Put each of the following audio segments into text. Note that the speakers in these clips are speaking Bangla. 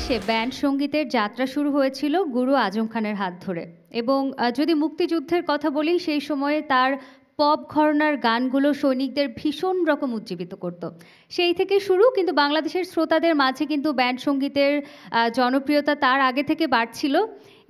বাংলাদেশে ব্যান্ড সঙ্গীতের যাত্রা শুরু হয়েছিল গুরু আজম খানের হাত ধরে এবং যদি মুক্তিযুদ্ধের কথা বলি সেই সময়ে তার পপ ঘরানার গানগুলো সৈনিকদের ভীষণ রকম উজ্জীবিত করত। সেই থেকে শুরু, কিন্তু বাংলাদেশের শ্রোতাদের মাঝে কিন্তু ব্যান্ড সঙ্গীতের জনপ্রিয়তা তার আগে থেকে বাড়ছিল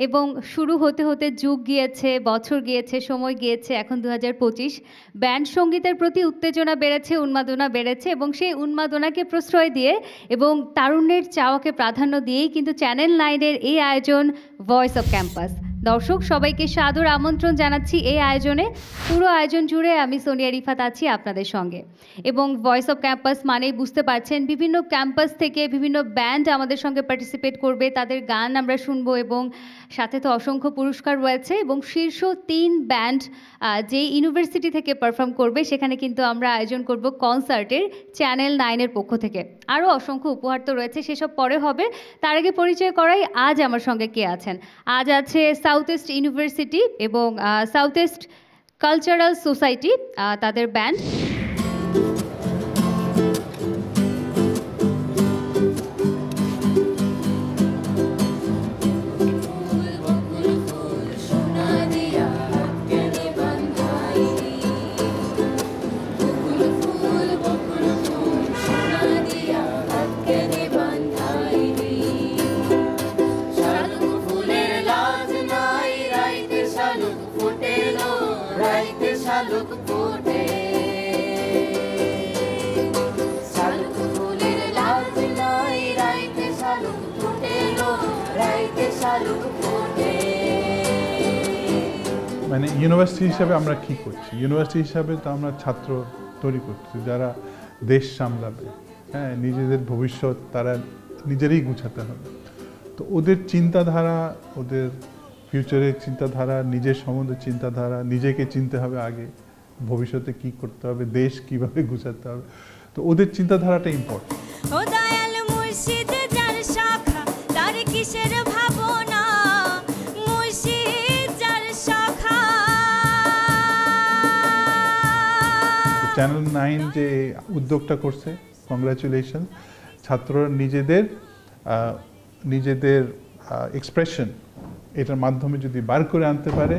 এবং শুরু হতে হতে যুগ গিয়েছে, বছর গিয়েছে, সময় গিয়েছে, এখন 2025। ব্যান্ড সঙ্গীতের প্রতি উত্তেজনা বেড়েছে, উন্মাদনা বেড়েছে এবং সেই উন্মাদনাকে প্রশ্রয় দিয়ে এবং তারুণ্যের চাওয়াকে প্রাধান্য দিয়েই কিন্তু চ্যানেল 9-এর এই আয়োজন ভয়েস অফ ক্যাম্পাস। দর্শক সবাইকে সাদর আমন্ত্রণ জানাচ্ছি এই আয়োজনে। পুরো আয়োজন জুড়ে আমি সোনিয়া রিফাত আছি আপনাদের সঙ্গে এবং ভয়েস অফ ক্যাম্পাস মানেই বুঝতে পারছেন বিভিন্ন ক্যাম্পাস থেকে বিভিন্ন ব্যান্ড আমাদের সঙ্গে পার্টিসিপেট করবে, তাদের গান আমরা শুনবো এবং সাথে তো অসংখ্য পুরস্কার রয়েছে এবং শীর্ষ 3 ব্যান্ড যেই ইউনিভার্সিটি থেকে পারফর্ম করবে সেখানে কিন্তু আমরা আয়োজন করব কনসার্টের চ্যানেল 9-এর পক্ষ থেকে। আরও অসংখ্য উপহার তো রয়েছে, সেসব পরে হবে। তার আগে পরিচয় করাই আজ আমার সঙ্গে কে আছেন। আজ আছে সাউথ ইস্ট ইউনিভার্সিটি এবং সাউথ ইস্ট কালচারাল সোসাইটি, তাদের ব্যান্ড। মানে ইউনিভার্সিটি হিসাবে আমরা কি করছি? ইউনিভার্সিটি হিসাবে তো আমরা ছাত্র তৈরি করছি যারা দেশ সামলাবে, হ্যাঁ, নিজেদের ভবিষ্যৎ তারা নিজেরাই গুছাতে হবে। তো ওদের চিন্তাধারা, ওদের ফিউচারের চিন্তাধারা, নিজের সম্বন্ধে চিন্তাধারা, নিজেকে চিনতে হবে আগে, ভবিষ্যতে কি করতে হবে, দেশ কিভাবে গুছাতে হবে, তো ওদের চিন্তাধারাটা ইম্পর্টেন্ট। চ্যানেল 9 যে উদ্যোগটা করছে, কংগ্রাচুলেশন। ছাত্ররা নিজেদের এক্সপ্রেশন এটার মাধ্যমে যদি বার করে আনতে পারে,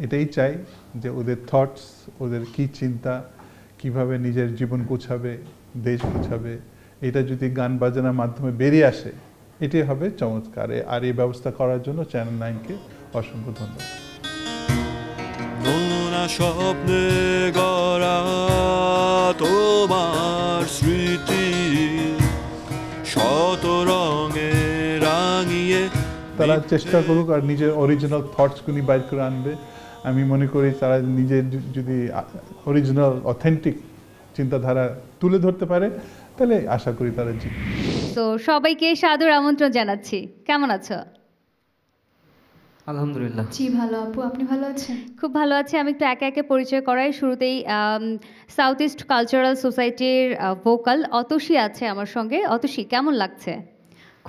এটাই চাই যে ওদের থটস, ওদের কি চিন্তা, কিভাবে নিজের জীবন গোছাবে, দেশ গোছাবে, এটা যদি গান বাজনার মাধ্যমে বেরিয়ে আসে, এটাই হবে চমৎকার। আর এই ব্যবস্থা করার জন্য চ্যানেল 9-কে অসংখ্য ধন্যবাদ। স্বপ্নে গড়া তোমার স্মৃতি শত রঙে রাঙিয়ে, তারা চেষ্টা করুক আর নিজের অরিজিনাল থটসগুলি বাইর করে আনবে। আমি মনে করি তারা নিজের যদি অরিজিনাল অথেন্টিক চিন্তাধারা তুলে ধরতে পারে, তাহলে আশা করি তারা জিতবে। তো সবাইকে সাদর আমন্ত্রণ জানাচ্ছি। কেমন আছো? আলহামদুলিল্লাহ। জি ভালো আপু, আপনি ভালো আছেন? খুব ভালো আছি। আমি একটু একে একে পরিচয় করাই। শুরুতেই সাউথ ইস্ট কালচারাল সোসাইটির ভোকাল অতসী আছে আমার সঙ্গে। অতসী, কেমন লাগছে?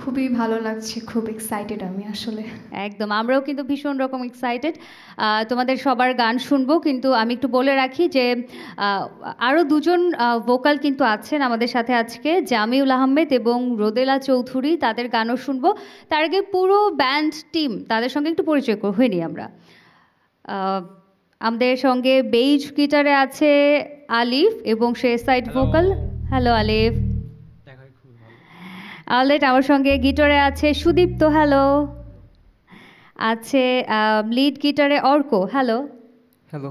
খুবই ভালো লাগছে, খুব এক্সাইটেড আমি আসলে। একদম, আমরাও কিন্তু ভীষণ রকম এক্সাইটেড তোমাদের সবার গান শুনবো। কিন্তু আমি একটু বলে রাখি যে আরও 2জন ভোকাল কিন্তু আছেন আমাদের সাথে আজকে, জামিউল আহমেদ এবং রোদেলা চৌধুরী, তাদের গানও শুনবো। তার আগে পুরো ব্যান্ড টিম, তাদের সঙ্গে একটু পরিচয় হয়নি আমরা। আমাদের সঙ্গে বেইজ গিটারে আছে আলিফ এবং সে সাইড ভোকাল। হ্যালো আলিফ। অলরাইট, আমার সঙ্গে গিটারে আছে সুদীপ্ত। হ্যালো। আছে লিড গিটারে অর্ক। হ্যালো। হ্যালো।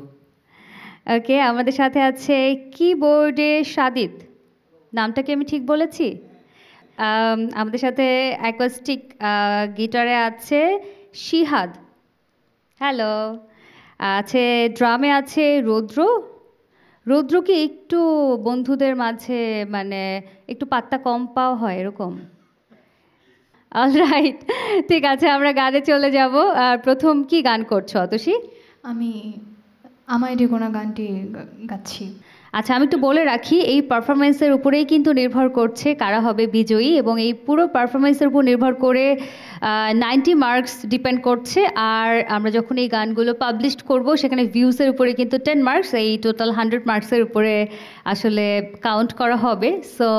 ওকে, আমাদের সাথে আছে কিবোর্ডে সাদিত। নামটা কি আমি ঠিক বলেছি? আমাদের সাথে অ্যাকোস্টিক গিটারে আছে শিহাদ। হ্যালো। আছে ড্রামে আছে রৌদ্র। রৌদ্র কি একটু বন্ধুদের মাঝে মানে একটু পাত্তা কম পাওয়া হয় এরকম? অলরাইট, ঠিক আছে, আমরা গানে চলে যাব। প্রথম কি গান করছো অতসী? আমি আমায় রেগোনা গানটি গাচ্ছি। আচ্ছা, আমি একটু বলে রাখি, এই পারফরমেন্সের উপরেই কিন্তু নির্ভর করছে কারা হবে বিজয়ী, এবং এই পুরো পারফরমেন্সের উপর নির্ভর করে 90 মার্কস ডিপেন্ড করছে। আর আমরা যখন এই গানগুলো পাবলিশ করব সেখানে ভিউসের উপরে কিন্তু 10 মার্কস, এই টোটাল 100 মার্কসের উপরে আসলে কাউন্ট করা হবে। সো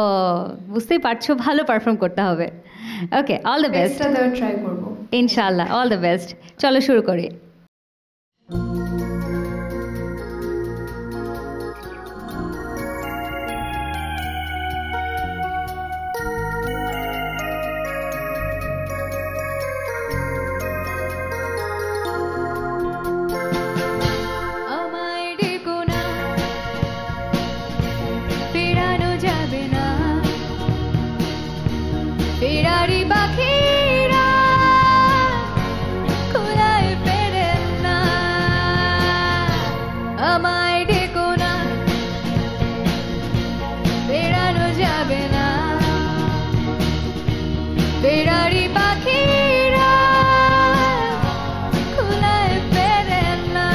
বুঝতেই পারছো, ভালো পারফর্ম করতে হবে। ওকে, অল দ্য বেস্ট। বেস্টটা দেওয়ার ট্রাই করবো। ইনশাআল্লাহ, অল দ্য বেস্ট। চলো শুরু করি। আমায় ডেকো না, ফেরানো যাবে না, ফেরারি পাখিরা খোলায় ফেরে না। আমায় ডেকো না, ফেরানো যাবে না, ফেরারি পাখিরা খোলায় ফেরে না।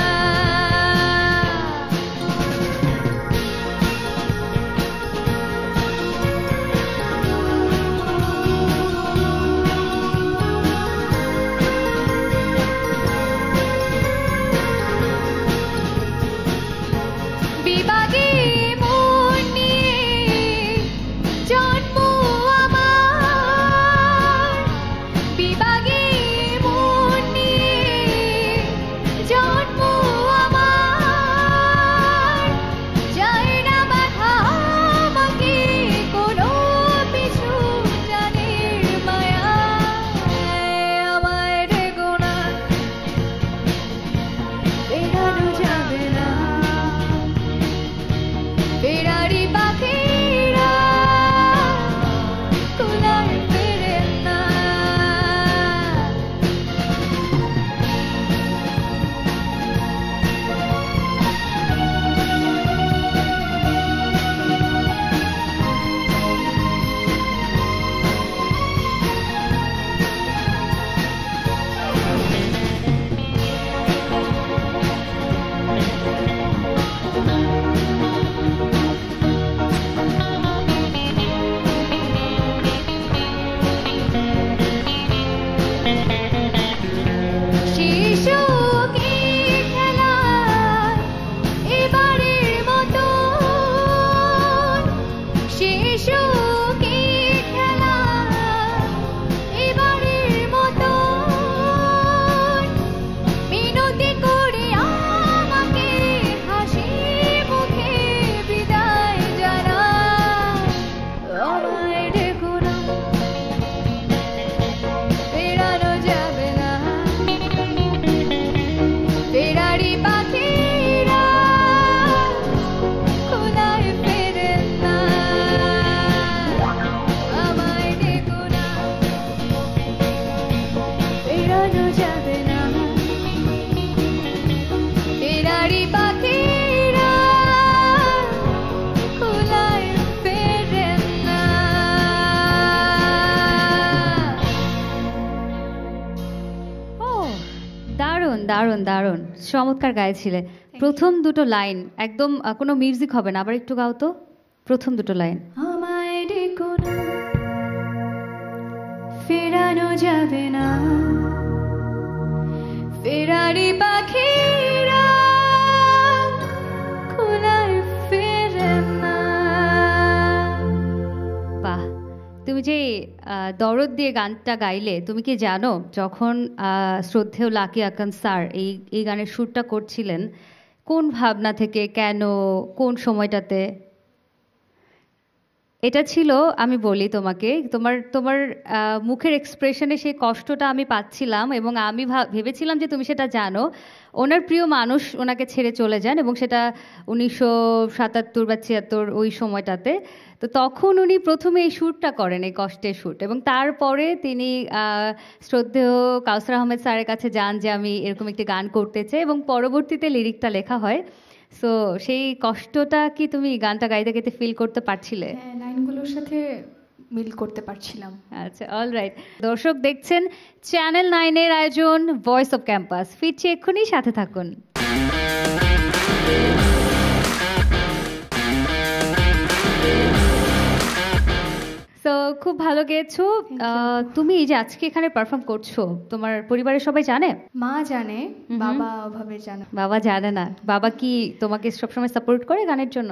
বিভাগে মন নিয়ে জন্ম আমার, বিভাগে মন নিয়ে জন্ম আমার, যায় না বাধা আমাকে কোনো পিছু জানের মায়ায়। আমায় ডেকো না, ফেরানো যাবে না, ফেরারি পাখিরা খোলায় ফেরে না। শিশু কি খেলা এবারের মতো, শিশু কি খেলা এবারের মতো, মিনতি করে আমাকে হাসি মুখে বিদায় জানা। আমায় ডেকো না, ফেরানো যাবে না, ফেরারি পাখিরা খোলায় ফেরে না। আমায় ডেকো না, ফেরানো যাবে না, ফেরারি পাখিরা খোলায় ফেরে না। ও, দারুণ দারুণ দারুণ, চমৎকার গাইছিলে। প্রথম দুটো লাইন একদম কোনো মিউজিক হবে না, আবার একটু গাও তো প্রথম দুটো লাইন। আমায় ডেকো না, ফেরানো যাবে না, ফেরারি পাখিরা খোলায় ফেরে না। বাহ, তুমি যে দরদ দিয়ে গানটা গাইলে, তুমি কি জানো যখন শ্রদ্ধেয় লাকি আকান স্যার এই গানের সুরটা করছিলেন, কোন ভাবনা থেকে, কেন, কোন সময়টাতে? এটা ছিল, আমি বলি তোমাকে, তোমার তোমার মুখের এক্সপ্রেশনে সেই কষ্টটা আমি পাচ্ছিলাম, এবং আমি ভেবেছিলাম যে তুমি সেটা জানো। ওনার প্রিয় মানুষ ওনাকে ছেড়ে চলে যান, এবং সেটা 1977 বা 76 ওই সময়টাতে। তো তখন উনি প্রথমে এই শ্যুটটা করেন, এই কষ্টের শ্যুট, এবং তারপরে তিনি শ্রদ্ধেয় কাউসার আহমেদ স্যারের কাছে যান যে আমি এরকম একটি গান করতে চাই, এবং পরবর্তীতে লিরিকটা লেখা হয়। সো সেই কষ্টটা কি তুমি গানটা গাইতে গাইতে ফিল করতে পারছিলে? হ্যাঁ, লাইনগুলোর সাথে মিল করতে পারছিলাম। আচ্ছা, অলরাইট। দর্শক দেখছেন চ্যানেল 9 এর আয়োজন ভয়েস অফ ক্যাম্পাস। ফিরছি এক্ষুনি, সাথে থাকুন। খুব ভালো গেয়েছো। তুমি এই যে আজকে এখানে পারফর্ম করছো, তোমার পরিবারের সবাই জানে? মা জানে, বাবা ওভাবে জানে। বাবা জানে না? বাবা কি তোমাকে সবসময় সাপোর্ট করে গানের জন্য?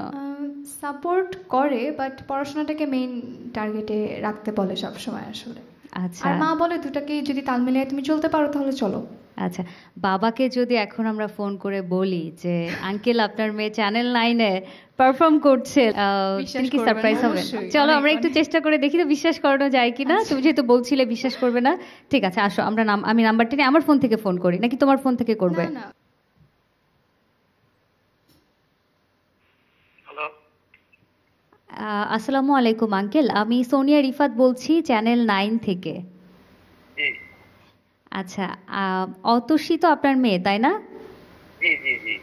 সাপোর্ট করে, বাট পড়াশোনাটাকে মেইন টার্গেটে রাখতে বলে সব সময় আসলে। আচ্ছা আর মা বলে দুটাকে যদি তাল মিলিয়ে তুমি চলতে পারো তাহলে চলো। আচ্ছা, বাবাকে যদি এখন আমরা ফোন করে বলি যে আঙ্কেল আপনার মেয়ে চ্যানেল 9-এ পারফর্ম করছে, বিশ্বাস তিনি কি করবে সারপ্রাইজ না, হবে? অবশ্যই, চলো অনেক, আমরা একটু অনেক। চেষ্টা করে দেখি তো বিশ্বাস করানো যায় কিনা। তুমি যেহেতু বলছিলে বিশ্বাস করবে না, ঠিক আছে আসো আমরা আমি নাম্বারটা নিয়ে আমার ফোন থেকে ফোন করি, নাকি তোমার ফোন থেকে করবে? না, না। হ্যালো, আসসালামু আলাইকুম আঙ্কেল, আমি সোনিয়া রিফাত বলছি চ্যানেল 9 থেকে। জি আচ্ছা, অতসী তো আপনার মেয়ে তাই না? জি জি জি।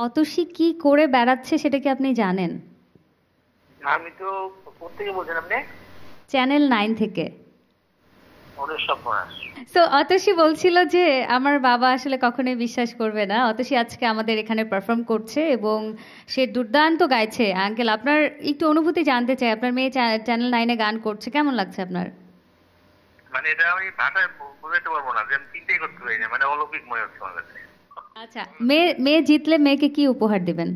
অতসী কি করে বেড়াচ্ছে সেটা কি আপনি জানেন? আমি তো কোথেকে বলছেন আপনি? চ্যানেল 9 থেকে। ওদের সর্বনাশ। তো অতসী বলছিল যে আমার বাবা আসলে কখনোই বিশ্বাস করবে না, অতসী আজকে আমাদের এখানে পারফর্ম করছে এবং সে দুর্দান্ত গাইছে। আঙ্কেল আপনার একটু অনুভূতি জানতে চাই, আপনার মেয়ে চ্যানেল 9-এ গান করছে, কেমন লাগছে আপনার? মানে এটা আমি ভাষায় বোঝাতে পারবো না, যে আমি চিন্তাই করতে পারি না, মানে অলৌকিক মনে হচ্ছে আমার কাছে। আচ্ছা, মেয়ে জিতলে মেয়েকে কি উপহার দিবেন?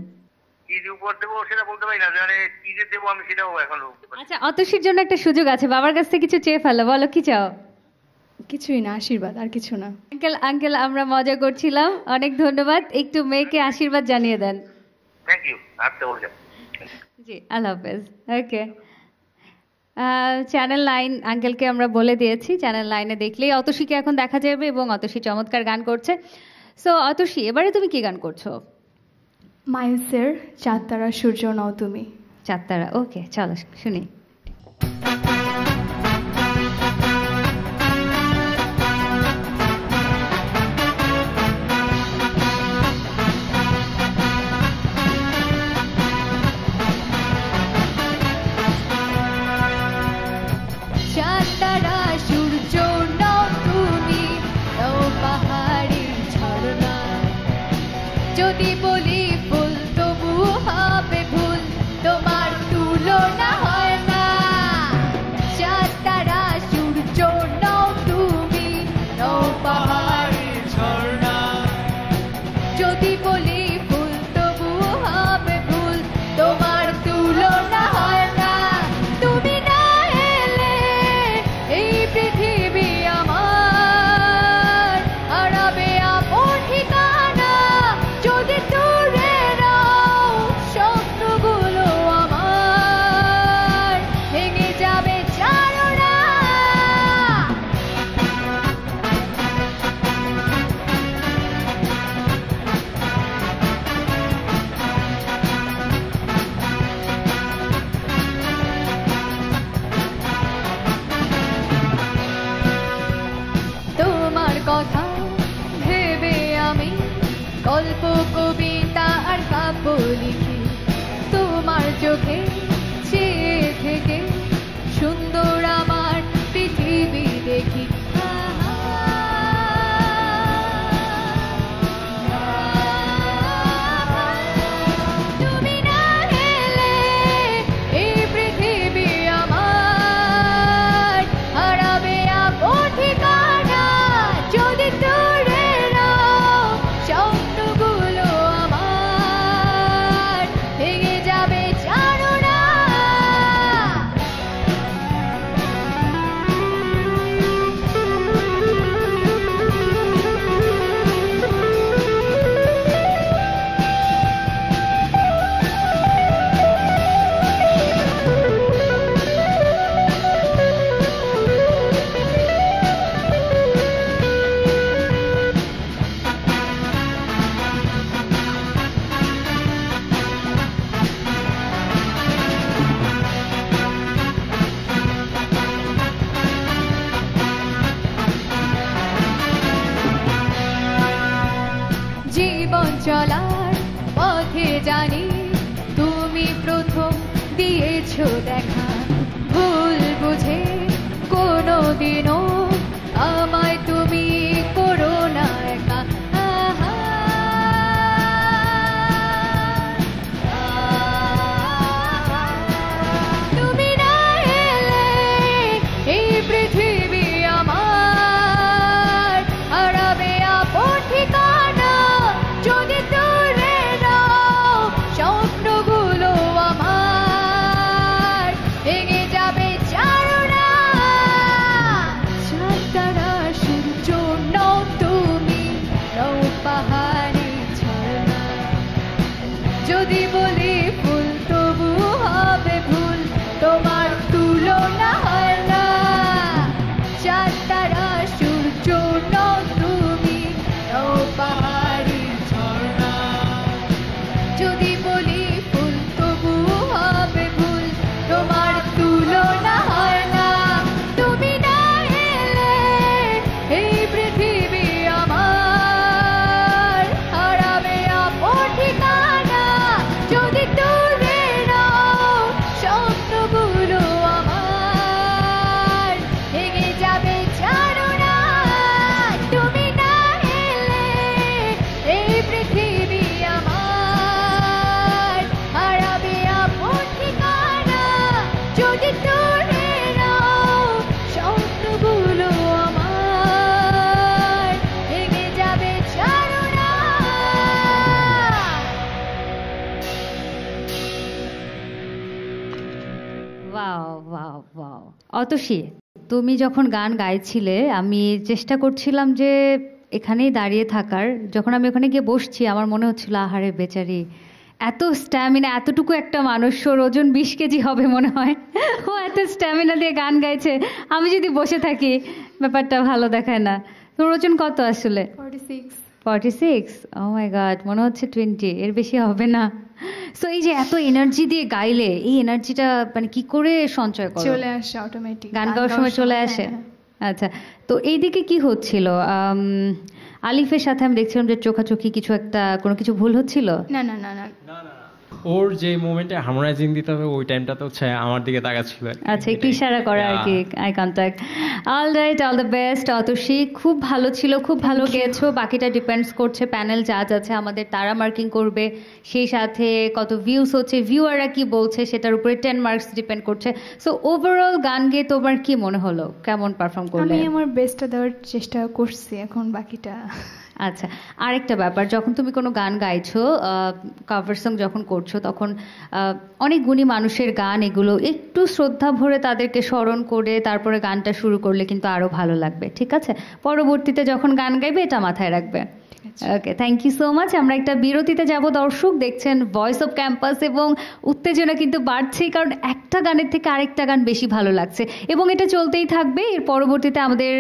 কি যে উপহার দেবো সেটা বলতে পারি না, যে মানে কি যে দেবো আমি সেটাও এখন বলতে পারি না। আচ্ছা, অতসীর জন্য একটা সুযোগ আছে, বাবার কাছ থেকে কিছু চেয়ে ফেলো, বলো কি চাও? কিছুই না, আশীর্বাদ, আর কিছু না। আঙ্কেল আমরা মজা করছিলাম, অনেক ধন্যবাদ, একটু মেয়েকে আশীর্বাদ জানিয়ে দেন। থ্যাংক ইউ, আচ্ছা বলছেন। জি আল্লাহ হাফেজ। ওকে, চ্যানেল 9 আঙ্কেলকে আমরা বলে দিয়েছি, চ্যানেল 9-এ দেখলেই অতসীকে এখন দেখা যাবে এবং অতসী চমৎকার গান করছে। সো অতসী, এবারে তুমি কি গান করছো? মাইলসের চাঁদ তারা সূর্য নও তুমি। চাঁদতারা, ওকে চলো শুনি। চাঁদ তারা সূর্য নও তুমি, নও পাহাড়ের ঝরনা। যদি বলি ফুল তবু হবে ভুল, তোমার তুলনা হয় না। Wow wow wow. অতসী, তুমি যখন গান গাইছিলে আমি চেষ্টা করছিলাম যে এখানেই দাঁড়িয়ে থাকার। যখন আমি ওখানে গিয়ে বসছি আমার মনে হচ্ছিল আহারে বেচারি, এত স্ট্যামিনা, এতটুকু একটা মানুষ, ওর ওজন 20 কেজি হবে মনে হয়, ও এত স্ট্যামিনা দিয়ে গান গাইছে, আমি যদি বসে থাকি ব্যাপারটা ভালো দেখায় না। তোর ওজন কত আসলে? 46। 46? ও মাই গড, মনে হচ্ছে 20, এর বেশি হবে না। সো এই যে এত এনার্জি দিয়ে গাইলে, এই এনার্জিটা মানে কি করে সঞ্চয় করো? চলে আসে অটোমেটিক, গান গাওয়ার সময় চলে আসে? আচ্ছা, তো এইদিকে কি হচ্ছিল? আলিফের সাথে আমি দেখছিলাম যে চোখাচোখি কিছু একটা, কোনো কিছু ভুল হচ্ছিল? না না না না, ওর যে মোমেন্টে হারমোনাইজিং দিতে হবে ওই টাইমটাতে হচ্ছে আমার দিকে তাকাচ্ছিল আর কি। আচ্ছা, একটু ইশারা করা আর কি, eye contact. All right, all the best Atasi, খুব ভালো ছিল, খুব ভালো গেয়েছো। বাকিটা ডিপেন্ডস করছে প্যানেল জাজ আছে আমাদের, তারা মার্কিং করবে, সেই সাথে কত ভিউজ হচ্ছে, ভিউয়াররা কি বলছে সেটার উপরে 10 মার্কস ডিপেন্ড করছে। সো ওভারঅল গান গেয়ে তোমার কি মনে হলো, কেমন পারফর্ম করলে? আমি আমার বেস্টটা দেওয়ার চেষ্টা করছি, এখন বাকিটা। আচ্ছা, আরেকটা ব্যাপার, যখন তুমি কোনো গান গাইছো, কভার সং যখন করছো, তখন অনেক গুণী মানুষের গান, এগুলো একটু শ্রদ্ধা ভরে তাদেরকে স্মরণ করে তারপরে গানটা শুরু করলে কিন্তু আরো ভালো লাগবে, ঠিক আছে? পরবর্তীতে যখন গান গাইবে এটা মাথায় রাখবে। ওকে, থ্যাংক ইউ সো মাচ। আমরা একটা বিরতিতে যাব। দর্শক দেখছেন ভয়েস অফ ক্যাম্পাস, এবং উত্তেজনা কিন্তু বাড়ছেই, কারণ একটা গানের থেকে আরেকটা গান বেশি ভালো লাগছে, এবং এটা চলতেই থাকবে। এর পরবর্তীতে আমাদের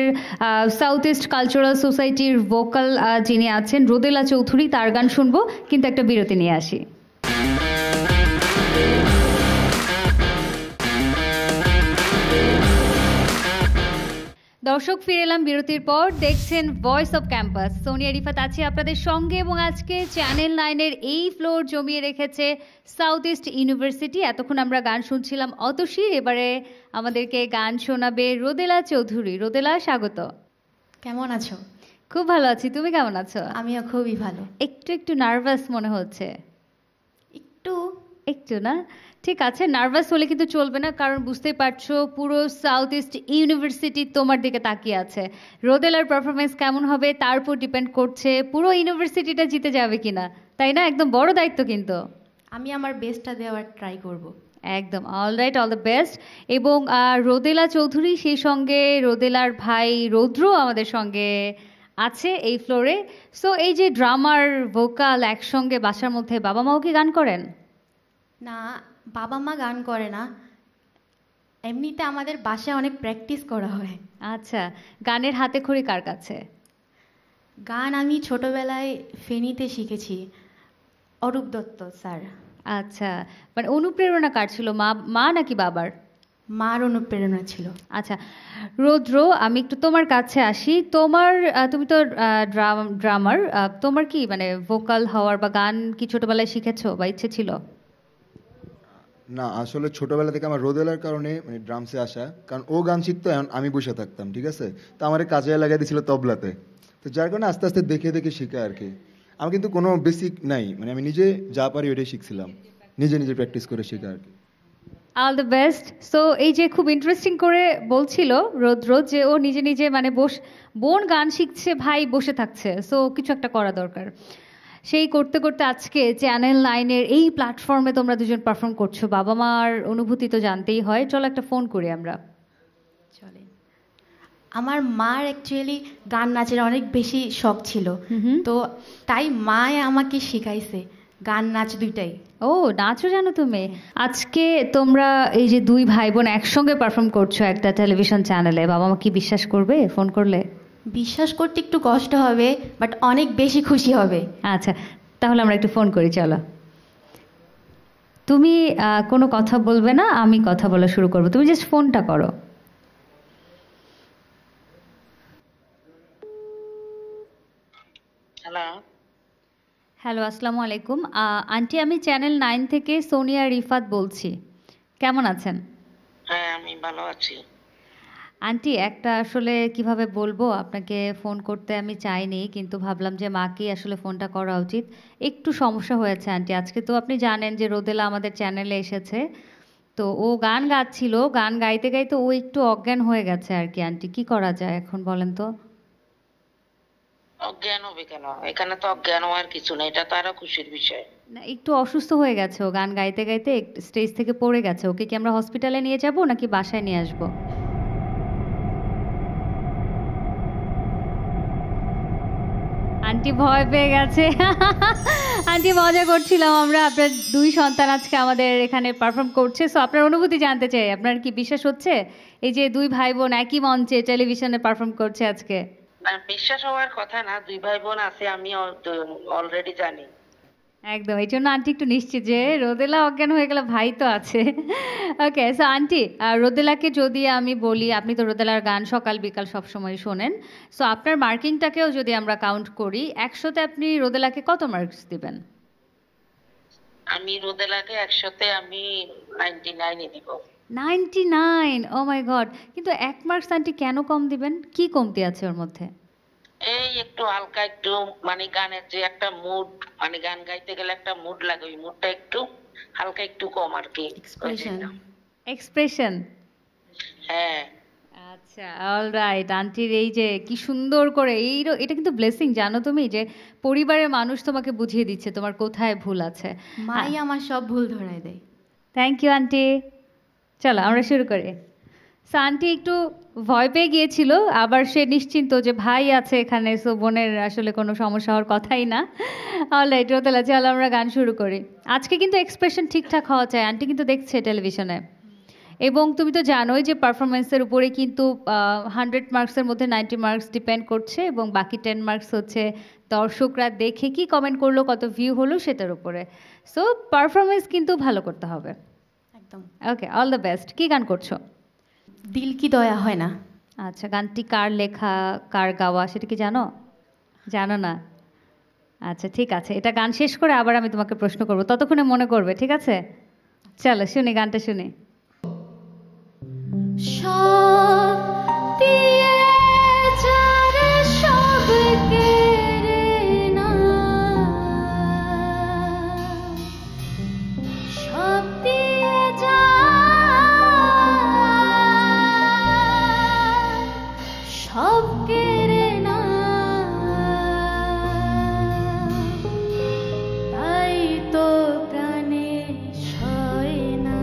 সাউথ ইস্ট কালচারাল সোসাইটির ভোকাল যিনি আছেন রোদেলা চৌধুরী, তার গান শুনবো, কিন্তু একটা বিরতি নিয়ে আসি। দর্শক, ফিরে এলাম বিরতির পর। দেখছেন voice of campus, Sonia Rifat আছি আপনাদের সঙ্গে, এবং আজকে চ্যানেল 9-এর এই ফ্লোর জমিয়ে রেখেছে সাউথ ইস্ট ইউনিভার্সিটি। এতক্ষণ আমরা গান শুনছিলাম অতসীর, এবারে আমাদেরকে গান শোনাবে রোদেলা চৌধুরী। রোদেলা, স্বাগত। কেমন আছো? খুব ভালো আছি, তুমি কেমন আছো? আমিও খুবই ভালো। একটু একটু নার্ভাস মনে হচ্ছে। একটু একটু না? ঠিক আছে, নার্ভাস হলে কিন্তু চলবে না, কারণ বুঝতেই পারছো পুরো সাউথ ইস্ট ইউনিভার্সিটি তোমার দিকে তাকিয়ে আছে। রোদেলার পারফরমেন্স কেমন হবে তার উপর ডিপেন্ড করছে পুরো ইউনিভার্সিটিটা জিতে যাবে কিনা, তাই না? একদম বড় দায়িত্ব কিন্তু। আমি আমার বেস্টটা দেওয়ার ট্রাই করব। একদম, all right, all the best. এবং রোদেলা চৌধুরী, সেই সঙ্গে রোদেলার ভাই রৌদ্র আমাদের সঙ্গে আছে এই ফ্লোরে। সো এই যে ড্রামার ভোকাল একসঙ্গে, বাসার মধ্যে বাবা মাও কি গান করেন? না, বাবা মা গান করে না, এমনিতে আমাদের বাসায় অনেক প্র্যাকটিস করা হয়। আচ্ছা, গানের হাতে খড়ি কার কাছে? গান আমি ছোটবেলায় ফেনীতে শিখেছি, অরূপ দত্ত স্যার। আচ্ছা, মানে অনুপ্রেরণা কার ছিল, মা নাকি বাবার? মার অনুপ্রেরণা ছিল। আচ্ছা রৌদ্র, আমি একটু তোমার কাছে আসি। তুমি তো ড্রামার, তোমার কি মানে ভোকাল হওয়ার বা গান কি ছোটবেলায় শিখেছো বা ইচ্ছে ছিল? না, আসলে ছোটবেলা থেকে আমার রোদেলার কারণে মানে ড্রামসে আসা, কারণ ও গান শিখতো, এখন আমি বসে থাকতাম, ঠিক আছে? তো আমার কাজে লাগাই দিয়েছিল তবলাতে, তো যার কারণে আস্তে আস্তে দেখে দেখে শিখা আর কি। আমার কিন্তু কোনো বেসিক নাই, মানে আমি নিজে যা পারি ওইটাই শিখছিলাম, নিজে নিজে প্র্যাকটিস করে শেখা আর কি। All the best. সো এই যে খুব ইন্টারেস্টিং করে বলছিল রৌদ্র যে ও নিজে নিজে মানে বোন গান শিখছে, ভাই বসে থাকছে, সো কিছু একটা করা দরকার। সেই করতে করতে আজকে চ্যানেল 9-এর এই প্ল্যাটফর্মে তোমরা দুজন পারফর্ম করছো, বাবা মার অনুভূতি তো জানতেই হয়। চলো একটা ফোন করি আমরা। চলে। আমার মার অ্যাকচুয়ালি গান নাচের অনেক বেশি শখ ছিল, তো তাই মা আমাকে শিখাইছে গান নাচ দুইটাই। ও, নাচও জানো তুমি? আজকে তোমরা এই যে দুই ভাই বোন একসঙ্গে পারফর্ম করছো একটা টেলিভিশন চ্যানেলে, বাবা মা কি বিশ্বাস করবে ফোন করলে? বিশ্বাস করতে একটু কষ্ট হবে, বাট অনেক বেশি খুশি হবে। আচ্ছা, তাহলে আমরা একটু ফোন করি, চলো। তুমি কোনো কথা বলবে না, আমি কথা বলা শুরু করবো, তুমি জাস্ট ফোনটা করো। হ্যালো। হ্যালো, আসসালামু আলাইকুম আন্টি, আমি চ্যানেল 9 থেকে সোনিয়া রিফাত বলছি। কেমন আছেন? হ্যাঁ, আমি ভালো আছি। আন্টি, একটা আসলে কিভাবে বলবো, আপনাকে ফোন করতে আমি চাইনি, কিন্তু ভাবলাম যে মাকেই আসলে ফোনটা করা উচিত। একটু সমস্যা হয়েছে আন্টি। আজকে তো আপনি জানেন যে রোদেলা আমাদের চ্যানেলে এসেছে, তো ও গান গাচ্ছিল, গান গাইতে গাইতে ও একটু অজ্ঞান হয়ে গেছে আর কি। আন্টি, কি করা যায় এখন বলেন তো? অজ্ঞান হবে কেন? এখানে তো অজ্ঞান হওয়ার কিছু নেই, এটা তো আরো খুশির বিষয়। না, একটু অসুস্থ হয়ে গেছে ও, গান গাইতে গাইতে স্টেজ থেকে পড়ে গেছে। ওকে কি আমরা হসপিটালে নিয়ে যাব নাকি বাসায় নিয়ে আসবো? আন্টি ভয় পেয়ে গেছে। আন্টি মজা করছিলাম আমরা। আপনার দুই সন্তান আজকে আমাদের এখানে পারফর্ম করছে, সো আপনার অনুভূতি জানতে চাই। আপনার কি বিশ্বাস হচ্ছে এই যে দুই ভাই বোন একই মঞ্চে টেলিভিশনে পারফর্ম করছে আজকে? না, বিশ্বাস হওয়ার কথা না, দুই ভাই বোন আছে আমি অলরেডি জানি। একদম, এই জন্য আন্টি একটু নিশ্চিত যে রোদেলা অজ্ঞান হয়ে গেলে ভাই তো আছে। ওকে, সো আন্টি, রোদেলাকে যদি আমি বলি, আপনি তো রোদেলার গান সকাল বিকাল সবসময় শোনেন, সো আপনার মার্কিংটাকেও যদি আমরা কাউন্ট করি, 100তে আপনি রোদেলাকে কত মার্কস দিবেন? আমি রোদেলাকে 100তে আমি 99 দিব। 99? ও মাই গড! কিন্তু 1 মার্কস আন্টি কেন কম দিবেন? কি কমতি আছে ওর মধ্যে? এই একটু হালকা একটু মানে গানের যে একটা মুড, মানে গান গাইতে গেলে একটা মুড লাগে, ওই মুডটা একটু হালকা একটু কম আর কি। এক্সপ্রেশন? হ্যাঁ। আচ্ছা, অলরাইট। আন্টির এই যে কি সুন্দর করে এটা কিন্তু ব্লেসিং, জানো তুমি, যে পরিবারের মানুষ তোমাকে বুঝিয়ে দিচ্ছে তোমার কোথায় ভুল আছে। মাই আমার সব ভুল ধরায় দেয়। Thank you aunty. চলো আমরা শুরু করি। সো আন্টি একটু ভয় পেয়ে গিয়েছিল, আবার সে নিশ্চিন্ত যে ভাই আছে এখানে, সো বোনের আসলে কোনো সমস্যা হওয়ার কথাই না। অলরাইট রোদেলা, চলো আমরা গান শুরু করি। আজকে কিন্তু এক্সপ্রেশন ঠিকঠাক হওয়া চাই, আন্টি কিন্তু দেখছে টেলিভিশনে। এবং তুমি তো জানোই যে পারফরমেন্সের উপরে কিন্তু 100 মার্কসের মধ্যে 90 মার্কস ডিপেন্ড করছে, এবং বাকি 10 মার্কস হচ্ছে দর্শকরা দেখে কি কমেন্ট করলো, কত ভিউ হলো সেটার উপরে। সো পারফরমেন্স কিন্তু ভালো করতে হবে। একদম। ওকে, অল দ্য বেস্ট। কি গান করছো? দিল কি দয়া হয় না। আচ্ছা, গানটি কার লেখা, কার গাওয়া সেটা কি জানো? জানো না? আচ্ছা ঠিক আছে, এটা গান শেষ করে আবার আমি তোমাকে প্রশ্ন করবো, ততক্ষণে মনে করবে, ঠিক আছে? চলো শুনি, গানটা শুনি। সব দিয়ে যারা সব কেড়ে না, সব দিয়ে যা সব কেড়ে না, তাই তো প্রাণে সয় না।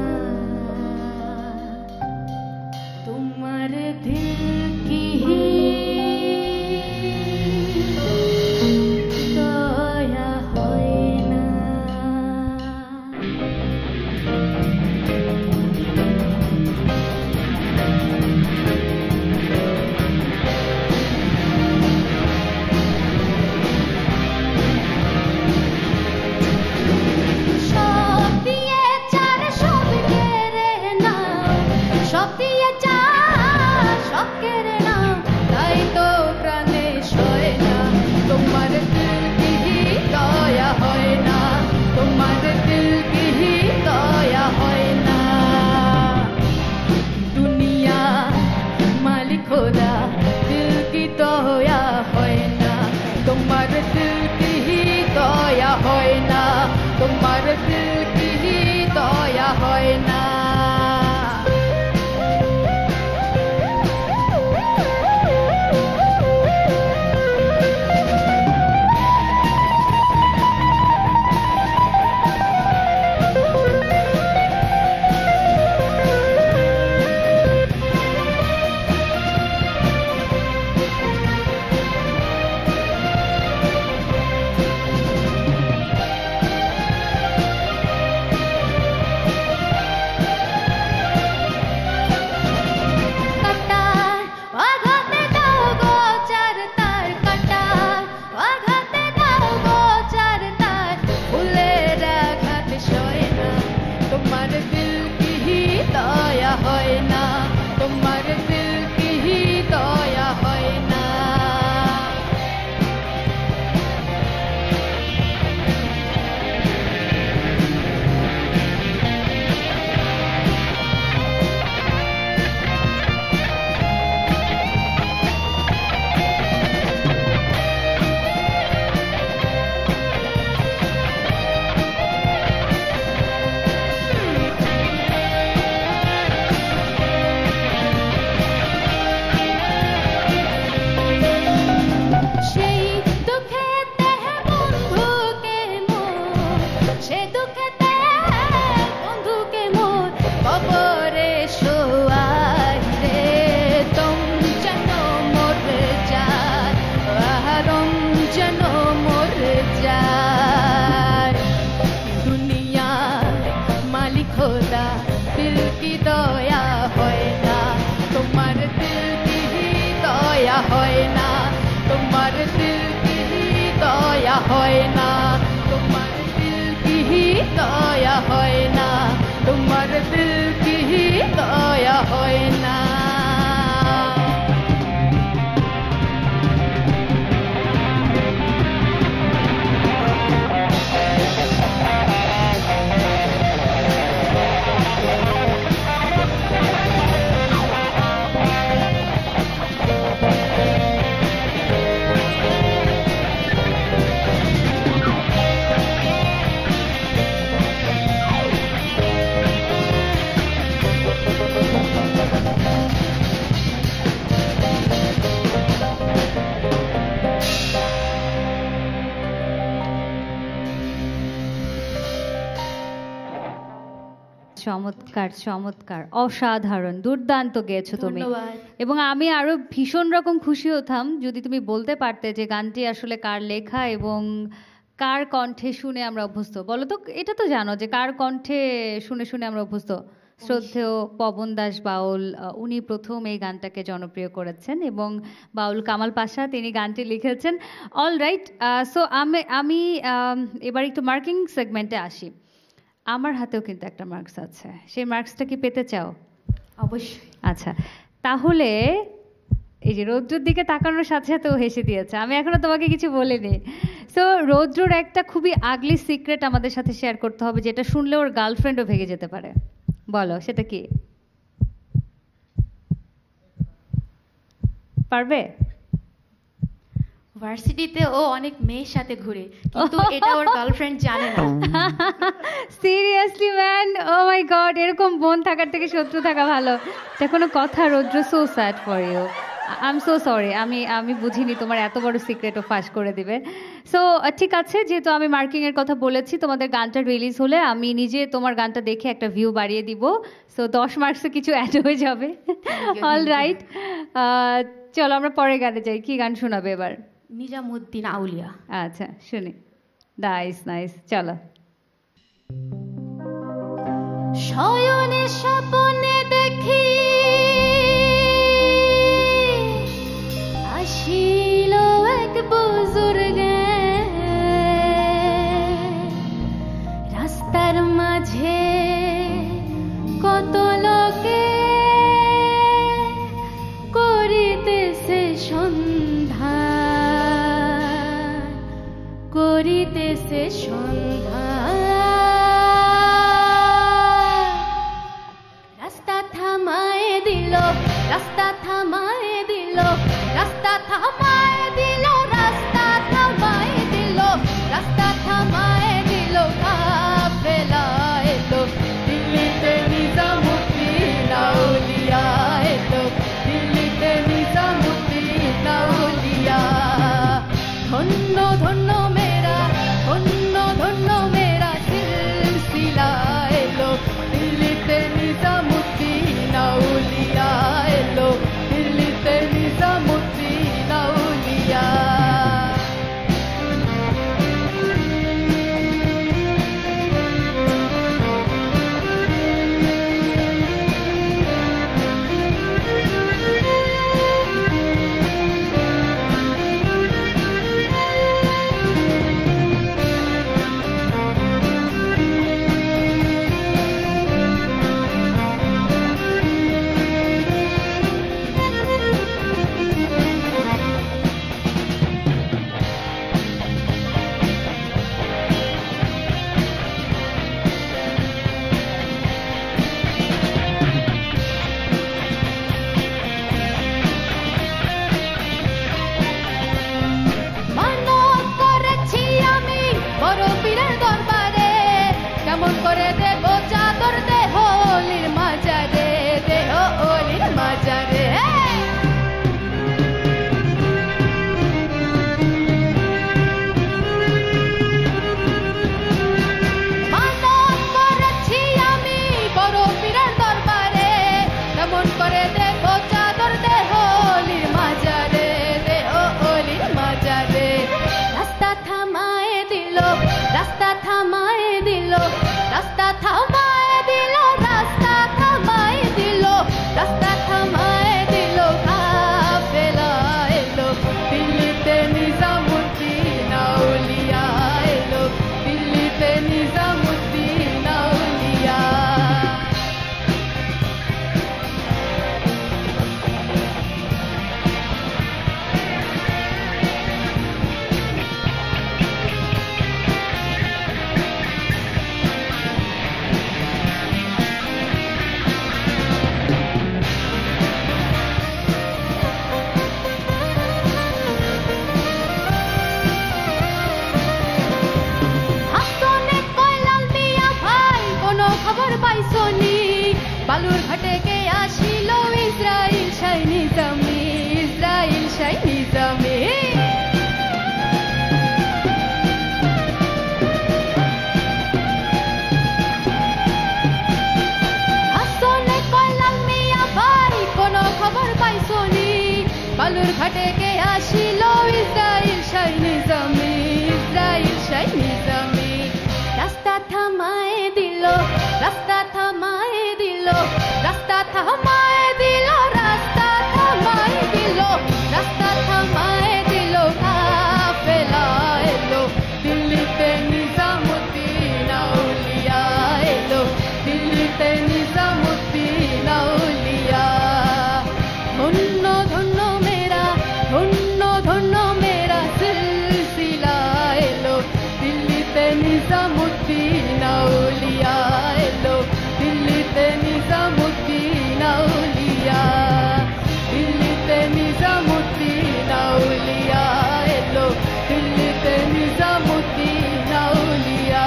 চমৎকার চমৎকার, অসাধারণ, দুর্দান্ত গেয়েছো তুমি। ধন্যবাদ। এবং আমি আরো ভীষণ রকম খুশি হতাম যদি তুমি বলতে পারতে যে গানটি আসলে কার লেখা এবং কার কণ্ঠে শুনে আমরা অভ্যস্ত। বলো তো, এটা তো জানো যে কার কণ্ঠে শুনে শুনে আমরা অভ্যস্ত। শ্রদ্ধেয় পবন দাস বাউল, উনি প্রথম এই গানটাকে জনপ্রিয় করেছেন এবং বাউল কামাল পাশা তিনি গানটি লিখেছেন। অল রাইট, সো আমি এবার একটু মার্কিং সেগমেন্টে আসি। আমার হাতেও কিন্তু একটা মার্কস আছে, সেই মার্কসটা কি পেতে চাও? অবশ্যই। আচ্ছা, তাহলে এই যে রৌদ্রর দিকে তাকানোর সাথে সাথে ও হেসে দিয়েছে, আমি এখনো তোমাকে কিছু বলিনি। সো রৌদ্রর একটা খুবই আগলি সিক্রেট আমাদের সাথে শেয়ার করতে হবে, যেটা শুনলে ওর গার্লফ্রেন্ডও ভেঙে যেতে পারে। বলো সেটা কি, পারবে? ভার্সিটিতে ও অনেক মেয়ের সাথে ঘুরে, কিন্তু এটা ওর গার্লফ্রেন্ড জানে না। Seriously man, O my god, এরকম বোন থাকার থেকে শত্রু থাকা ভালো। এটা কোনো কথা Roudra? So sad for you, I am so sorry. আমি বুঝিনি তোমার এত বড় সিক্রেটও ফাঁস করে দিবে। সো ঠিক আছে, যেহেতু আমি মার্কিংয়ের কথা বলেছি, তোমাদের গানটা রিলিজ হলে আমি নিজে তোমার গানটা দেখে একটা ভিউ বাড়িয়ে দিব। সো 10 মার্কসে কিছু অ্যাড হয়ে যাবে। অল রাইট, চলো আমরা পরের গানে যাই। কি গান শোনাবে এবার? নিজামুদ্দিন আউলিয়া। আচ্ছা শুনি। নাইস নাইস, চলো। শয়নে স্বপনে দেখি আসিল এক বুজুর্গে, রাস্তার মাঝে কত লোকে করিতেছে সন্ধ্যা, করিতেছে সন্ধ্যা। রাস্তা থামায় দিল, রাস্তা থামায় দিল, রাস্তা থামায় দিল, রাস্তা থামায় দিল, রাস্তা থামায় দিল, কাফেলা এলো দিল্লিতে নিজামুদ্দিন আউলিয়া এলো, দিল্লিতে নিজামুদ্দিন আউলিয়া। ধন্য ধন্য মেরা, ধন্য ধন্য মেরা সিলসিলা এলো, দিল্লিতে নিজামুদ্দিন আউলিয়া এলো, দিল্লিতে নিজামুদ্দিন আউলিয়া। বালুর ঘাটে কে আসিল ইসরাইল শাই নিজামি ইসরাইল শাই নিজামি রাস্তা থামায়ে দিল রাস্তা থামায়ে দিল রাস্তা থামায়ে দিল রাস্তা থামায়ে দিল রাস্তা থামায়ে দিল কাফেলা এলো দিল্লিতে নিজামুদ্দিন আউলিয়া এলো দিল্লিতে নিজামুদ্দিন আউলিয়া ধন্য ধন্য মেরা ধন্য ধন্য মেরা সিলসিলা এলো দিল্লিতে নিজামুদ্দিন আউলিয়া এলো দিল্লিতে নিজামুদ্দিন আউলিয়া দিল্লিতে নিজামুদ্দিন আউলিয়া এলো দিল্লিতে নিজামুদ্দিন আউলিয়া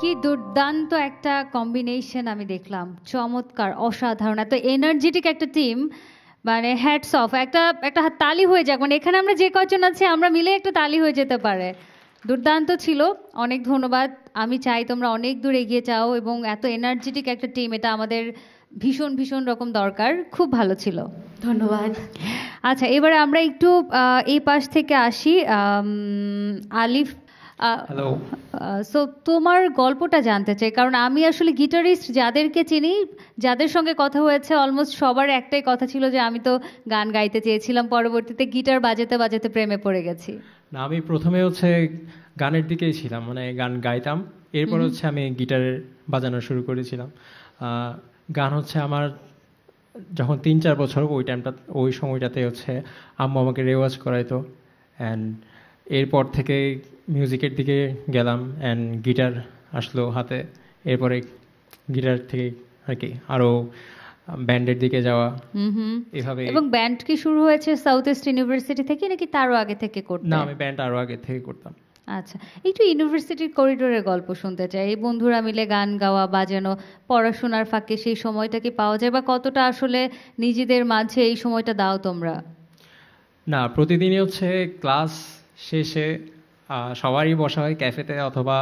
কি দুর্দান্ত একটা কম্বিনেশন আমি দেখলাম, চমৎকার, অসাধারণ, এত এনার্জেটিক একটা টিম, মানে হ্যাটস অফ, একটা একটা তালি হয়ে যাক, মানে এখানে আমরা যে কজন আছি আমরা মিলে একটা তালি হয়ে যেতে পারে। দুর্দান্ত ছিল, অনেক ধন্যবাদ। আমি চাই তোমরা অনেক দূর এগিয়ে যাও এবং এত এনার্জেটিক একটা টিম, এটা আমাদের ভীষণ ভীষণ রকম দরকার। খুব ভালো ছিল, ধন্যবাদ। আচ্ছা, এবারে আমরা একটু এই পাশ থেকে আসি। আলিফ, হ্যালো। সো তোমার গল্পটা জানতে চাই, কারণ আমি আসলে গিটারিস্ট যাদেরকে চিনি, যাদের সঙ্গে কথা হয়েছে, অলমোস্ট সবার একটাই কথা ছিল যে আমি তো গান গাইতে চেয়েছিলাম, পরবর্তীতে গিটার বাজাতে বাজাতে প্রেমে পড়ে গেছি। না, আমি প্রথমে হচ্ছে গানের দিকেই ছিলাম, মানে গান গাইতাম, এরপর হচ্ছে আমি গিটার বাজানো শুরু করেছিলাম। গান হচ্ছে আমার যখন 3-4 বছর, ওই সময়টাতে হচ্ছে আম্মু আমাকে রেওয়াজ করাইতো, অ্যান্ড এরপর থেকে মিউজিকের দিকে গেলাম, অ্যান্ড গিটার আসলো হাতে, এরপরে গিটার থেকে আর কি আরও ব্যান্ডের দিকে যাওয়া, এভাবে। এবং ব্যান্ড কি শুরু হয়েছে সাউথ ইস্ট ইউনিভার্সিটি থেকে নাকি তারও আগে থেকে করতে? না, আমি ব্যান্ড আরও আগে থেকে করতাম। আচ্ছা, একটু ইউনিভার্সিটির করিডোরের গল্প শুনতে চাই। এই বন্ধুরা মিলে গান গাওয়া, বাজানো, পড়াশোনার ফাঁকে সেই সময়টা কি পাওয়া যায়, বা কতটা আসলে নিজেদের মাঝে এই সময়টা দাও তোমরা? না, প্রতিদিনই হচ্ছে ক্লাস শেষে সবারই বসা হয় ক্যাফেতে অথবা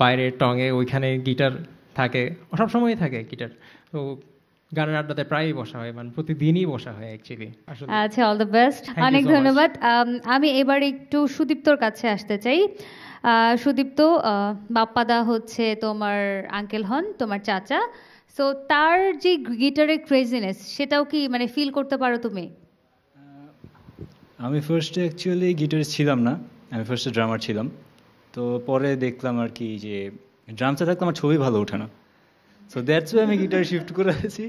বাইরের টঙে, ওইখানে গিটার থাকে, সবসময়ই থাকে গিটার, তো গানের আড্ডাতে প্রায়ই বসা হয়, মানে প্রতিদিনই বসা হয় অ্যাকচুয়ালি। আচ্ছা, অল দ্য বেস্ট, অনেক ধন্যবাদ। আমি এবার একটু সুদীপ্তর কাছে আসতে চাই। সুদীপ্ত, বাপ্পাদা হচ্ছে তোমার আঙ্কেল হন, তোমার চাচা, সো তার যে গিটারের ক্রেজিনেস সেটাও কি মানে ফিল করতে পারো তুমি? আমি ফার্স্টে অ্যাকচুয়ালি গিটারিস্ট ছিলাম না, আমি ফার্স্টে ড্রামার ছিলাম। তো পরে দেখলাম আর কি যে ড্রামসে থাকলে আমার ছবি ভালো ওঠে না, সো দ্যাটস ওয়াই আমি গিটার শিফট করে আছি।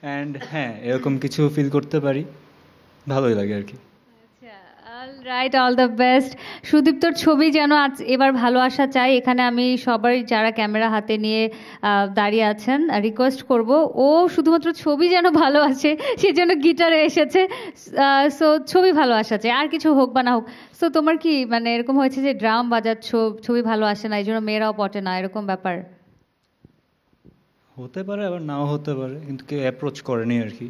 অ্যান্ড হ্যাঁ, এরকম কিছু ফিল করতে পারি, ভালোই লাগে আর কি। Right, all the best. সুদীপ্তর ছবি যেন আজ এবার ভালো আসা চাই। এখানে আমি সবাই যারা ক্যামেরা হাতে নিয়ে দাঁড়িয়ে আছেন রিকোয়েস্ট করব, ও শুধুমাত্র ছবি যেন ভালো আসে সেজন্য গিটারে এসেছে, সো ছবি ভালো আসা চাই, আর কিছু হোক বা না হোক। সো তোমার কি মানে এরকম হয়েছে যে ড্রাম বাজাচ্ছ, ছবি ভালো আসে না, এই জন্য মেয়েরাও পটে না, এরকম ব্যাপার? হতে পারে, আবার নাও হতে পারে, কিন্তু কেউ অ্যাপ্রোচ করেনি আর কি।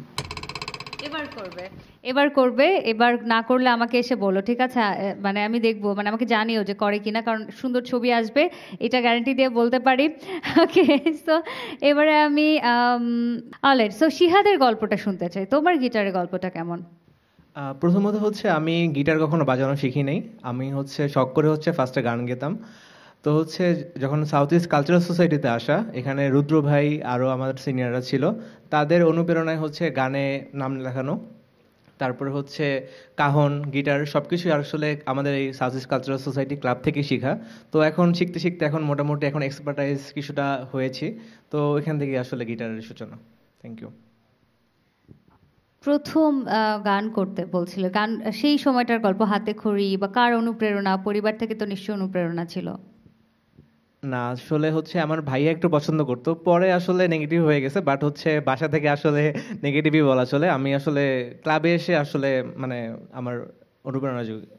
এবার করবে, এবার করবে, এবার না করলে আমাকে এসে বলো, ঠিক আছে? মানে আমি দেখবো, মানে আমাকে জানিও যে করে কিনা, কারণ সুন্দর ছবি আসবে, এটা গ্যারান্টি দিয়ে বলতে পারি। ওকে, সো এবারে আমি অলরাইট, সো শিহাদের গল্পটা শুনতে চাই। তোমার গিটারের গল্পটা কেমন? প্রথমত হচ্ছে আমি গিটার কখনো বাজানো শিখি নাই, আমি হচ্ছে শখ করে হচ্ছে ফার্স্টে গান গেতাম। তো হচ্ছে যখন সাউথ ইস্ট কালচারাল সোসাইটিতে আসা, এখানে রুদ্র ভাই আরও আমাদের সিনিয়ররা ছিল, তাদের অনুপ্রেরণায় হচ্ছে গানে নাম লেখানো, তারপরে হচ্ছে কাহন, গিটার সব কিছুই আসলে আমাদের এই south east cultural society club থেকে শেখা। তো এখন শিখতে শিখতে এখন মোটামুটি এখন এক্সপার্টাইজ কিছুটা হয়েছি, তো এখান থেকে আসলে গিটারের সূচনা। Thank you. প্রথম গান করতে বলছিল, গান সেই সময়টার গল্প, হাতে খড়ি বা কার অনুপ্রেরণা? পরিবার থেকে তো নিশ্চয়ই অনুপ্রেরণা ছিল। না, আসলে হচ্ছে আমার ভাইয়া একটু পছন্দ করতো, পরে আসলে নেগেটিভ হয়ে গেছে, বাট হচ্ছে বাসা থেকে আসলে নেগেটিভই বলা চলে। আমি আসলে ক্লাবে এসে আসলে মানে আমার অনুপ্রেরণা যোগায়।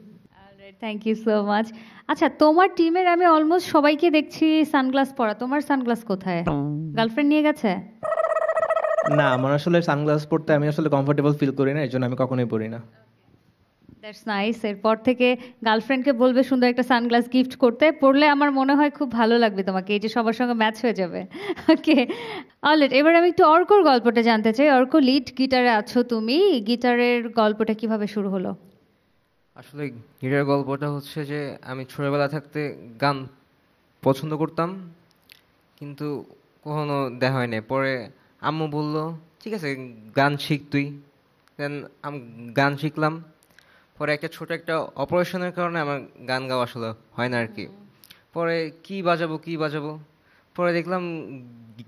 Thank you so much. আচ্ছা, তোমার টিমের আমি অলমোস্ট সবাইকে দেখছি সানগ্লাস পরা, তোমার সানগ্লাস কোথায়? গার্লফ্রেন্ড নিয়ে গেছে? না, আমার আসলে সানগ্লাস পরতে আমি আসলে কমফোর্টেবল ফিল করি না, এই জন্য আমি কখনোই পরি না। That's nice. এরপর থেকে গার্লফ্রেন্ডকে বলবে সুন্দর একটা সানগ্লাস গিফট করতে, পরলে আমার মনে হয় খুব ভালো লাগবে তোমাকে, এই যে সবার সঙ্গে ম্যাচ হয়ে যাবে। ওকে, অলরাইট, এবার আমি একটু অর্কর গল্পটা জানতে চাই। অর্ক, লিড গিটারে আছো তুমি, গিটারের গল্পটা কিভাবে শুরু হলো? আসলে গিটারের গল্পটা হচ্ছে যে আমি ছোটবেলা থাকতে গান পছন্দ করতাম, কিন্তু কখনো দেখা হয় না। পরে আম্মু বলল ঠিক আছে গান শিখ তুই, দেন আমি গান শিখলাম। পরে একটা ছোট একটা অপারেশনের কারণে আমার গান গাওয়া আসলে হয় না আর কি। পরে কি বাজাবো, পরে দেখলাম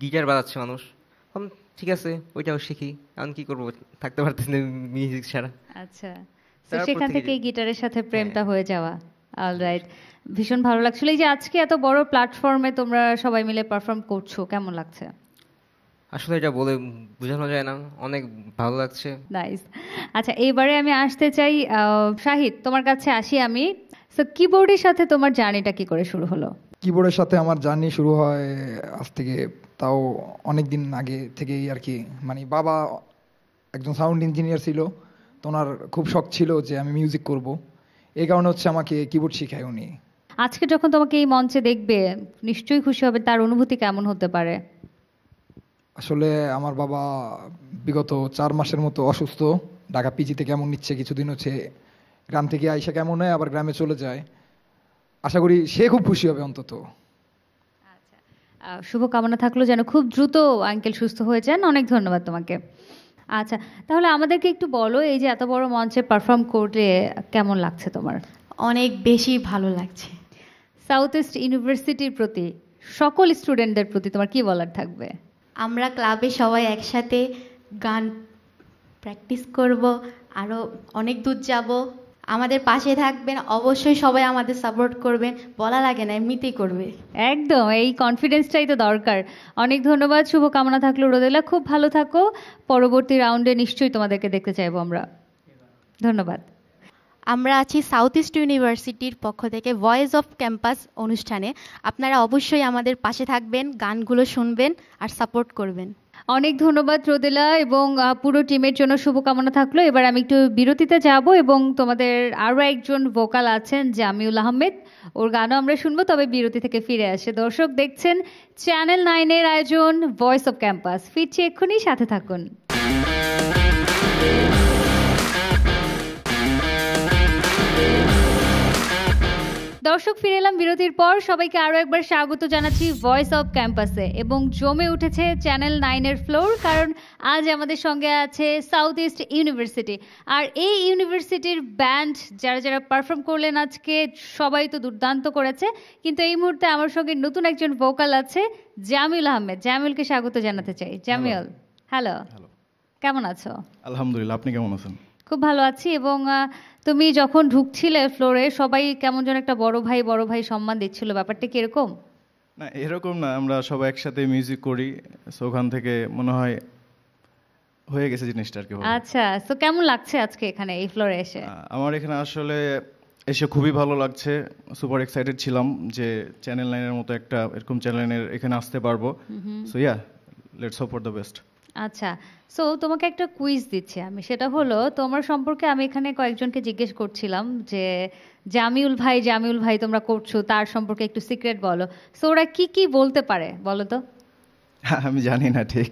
গিটার বাজাচ্ছে মানুষ, ঠিক আছে ওইটাও শিখি, এখন কি করবো, থাকতে পারতেছি না মিউজিক ছাড়া। আচ্ছা, তো সেখান থেকে গিটারের সাথে প্রেমটা হয়ে যাওয়া। অলরাইট, ভীষণ ভালো লাগছিল। এই যে আজকে এত বড় প্ল্যাটফর্মে তোমরা সবাই মিলে পারফর্ম করছো, কেমন লাগছে? আসলে এটা বলে বোঝানো যায় না, অনেক ভালো লাগছে। নাইস। আচ্ছা, এবারে আমি আসতে চাই শাহিদ, তোমার কাছে আসি আমি। সো কিবোর্ডের সাথে তোমার জার্নিটা কি করে শুরু হলো? কিবোর্ডের সাথে আমার জার্নি শুরু হয় আজ থেকে তাও অনেক দিন আগে থেকেই আর কি। মানে বাবা একজন সাউন্ড ইঞ্জিনিয়ার ছিল, তো ওনার খুব শখ ছিল যে আমি মিউজিক করব, এই কারণে হচ্ছে আমাকে কিবোর্ড শেখায় উনি। আজকে যখন তোমাকে এই মঞ্চে দেখবে নিশ্চয়ই খুশি হবে, তার অনুভূতি কেমন হতে পারে? আসলে আমার বাবা বিগত 4 মাসের মতো অসুস্থ, ঢাকা পিজিতে কেমন নিচ্ছে, কিছুদিন হচ্ছে গ্রাম থেকে আইসা কেমন হয় আবার গ্রামে চলে যায়। আশা করি সে খুব খুশি হবে অন্তত। শুভকামনা থাকলো যেন খুব দ্রুত আঙ্কেল সুস্থ হয়ে যান। অনেক ধন্যবাদ তোমাকে। আচ্ছা, তাহলে আমাদেরকে একটু বলো, এই যে এত বড় মঞ্চে পারফর্ম করলে কেমন লাগছে তোমার? অনেক বেশি ভালো লাগছে। সাউথ ইস্ট ইউনিভার্সিটির প্রতি, সকল স্টুডেন্টদের প্রতি তোমার কি বলার থাকবে? আমরা ক্লাবে সবাই একসাথে গান প্র্যাকটিস করব, আরও অনেক দূর যাব, আমাদের পাশে থাকবেন, অবশ্যই সবাই আমাদের সাপোর্ট করবেন, বলা লাগে না এমনিতেই করবে। একদম, এই কনফিডেন্সটাই তো দরকার। অনেক ধন্যবাদ, শুভকামনা থাকলো রোদেলা, খুব ভালো থাকো। পরবর্তী রাউন্ডে নিশ্চয়ই তোমাদেরকে দেখতে চাইবো আমরা। ধন্যবাদ। আমরা আছি সাউথ ইস্ট ইউনিভার্সিটির পক্ষ থেকে ভয়েস অফ ক্যাম্পাস অনুষ্ঠানে। আপনারা অবশ্যই আমাদের পাশে থাকবেন, গানগুলো শুনবেন আর সাপোর্ট করবেন। অনেক ধন্যবাদ রোদেলা এবং পুরো টিমের জন্য শুভকামনা থাকলো। এবার আমি একটু বিরতিতে যাব এবং তোমাদের আরও একজন ভোকাল আছেন জামিউল আহমেদ, ওর গানও আমরা শুনবো, তবে বিরতি থেকে ফিরে আসে। দর্শক দেখছেন চ্যানেল 9-এর আয়োজন ভয়েস অফ ক্যাম্পাস, ফিরছি এক্ষুনি, সাথে থাকুন। দর্শক ফিরে এলাম বিরতির পর। সবাইকে আরও একবার স্বাগত জানাচ্ছি ভয়েস অফ ক্যাম্পাসে, এবং জমে উঠেছে চ্যানেল 9-এর ফ্লোর, কারণ আজ আমাদের সঙ্গে আছে সাউথ ইস্ট ইউনিভার্সিটি। আর এই ইউনিভার্সিটির ব্যান্ড যারা যারা পারফর্ম করলেন আজকে, সবাই তো দুর্দান্ত করেছে, কিন্তু এই মুহূর্তে আমার সঙ্গে নতুন একজন ভোকাল আছে, জামিউল আহমেদ। জামিউলকে স্বাগত জানাতে চাই। জামিউল, হ্যালো, কেমন আছো? আলহামদুলিল্লাহ, আপনি কেমন আছেন? খুব ভালো আছি। এবং তুমি যখন ঢুকছিলে ফ্লোরে, সবাই কেমন যেন একটা বড় ভাই সম্মান দিচ্ছিল, ব্যাপারটা কি এরকম? না, এরকম না, আমরা সবাই একসাথে মিউজিক করি, সো ওখান থেকে মনে হয় হয়ে গেছে জিনিসটা আর কি। আচ্ছা, তো কেমন লাগছে আজকে এখানে এই ফ্লোরে এসে? আমার এখানে আসলে এসে খুবই ভালো লাগছে, সুপার এক্সাইটেড ছিলাম যে চ্যানেল 9-এর মতো একটা এরকম চ্যানেলের এখানে আসতে পারবো। So yeah, let's hope for the best. আচ্ছা, সো তোমাকে একটা কুইজ দিচ্ছি আমি, সেটা হলো তোমার সম্পর্কে আমি এখানে কয়েকজনকে জিজ্ঞেস করছিলাম যে জামিউল ভাই তোমরা করছো, তার সম্পর্কে একটু সিক্রেট বলো। সো ওরা কি কি বলতে পারে বলো তো? আমি জানি না ঠিক।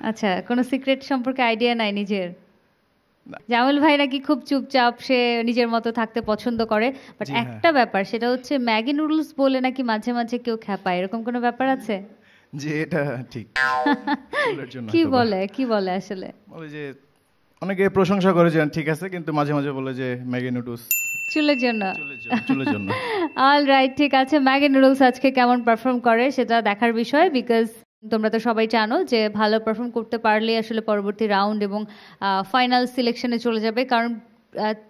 আচ্ছা, কোনো সিক্রেট সম্পর্কে আইডিয়া নাই নিজের? জামিউল ভাই নাকি খুব চুপচাপ, সে নিজের মতো থাকতে পছন্দ করে, বাট একটা ব্যাপার, সেটা হচ্ছে ম্যাগি নুডলস বলে নাকি মাঝে মাঝে কেউ খ্যাপায়, এরকম কোনো ব্যাপার আছে? যে এটা ঠিক কি বলে আসলে? বলে যে অনেকে প্রশংসা করে যে ঠিক আছে, কিন্তু মাঝে মাঝে বলে যে ম্যাগি নুডলস চুলের জন্য। অলরাইট, ঠিক আছে, ম্যাগি নুডলস আজকে কেমন পারফর্ম করে সেটা দেখার বিষয়, বিকজ তোমরা তো সবাই জানো যে ভালো পারফর্ম করতে পারলে আসলে পরবর্তী রাউন্ড এবং ফাইনাল সিলেকশনে চলে যাবে, কারণ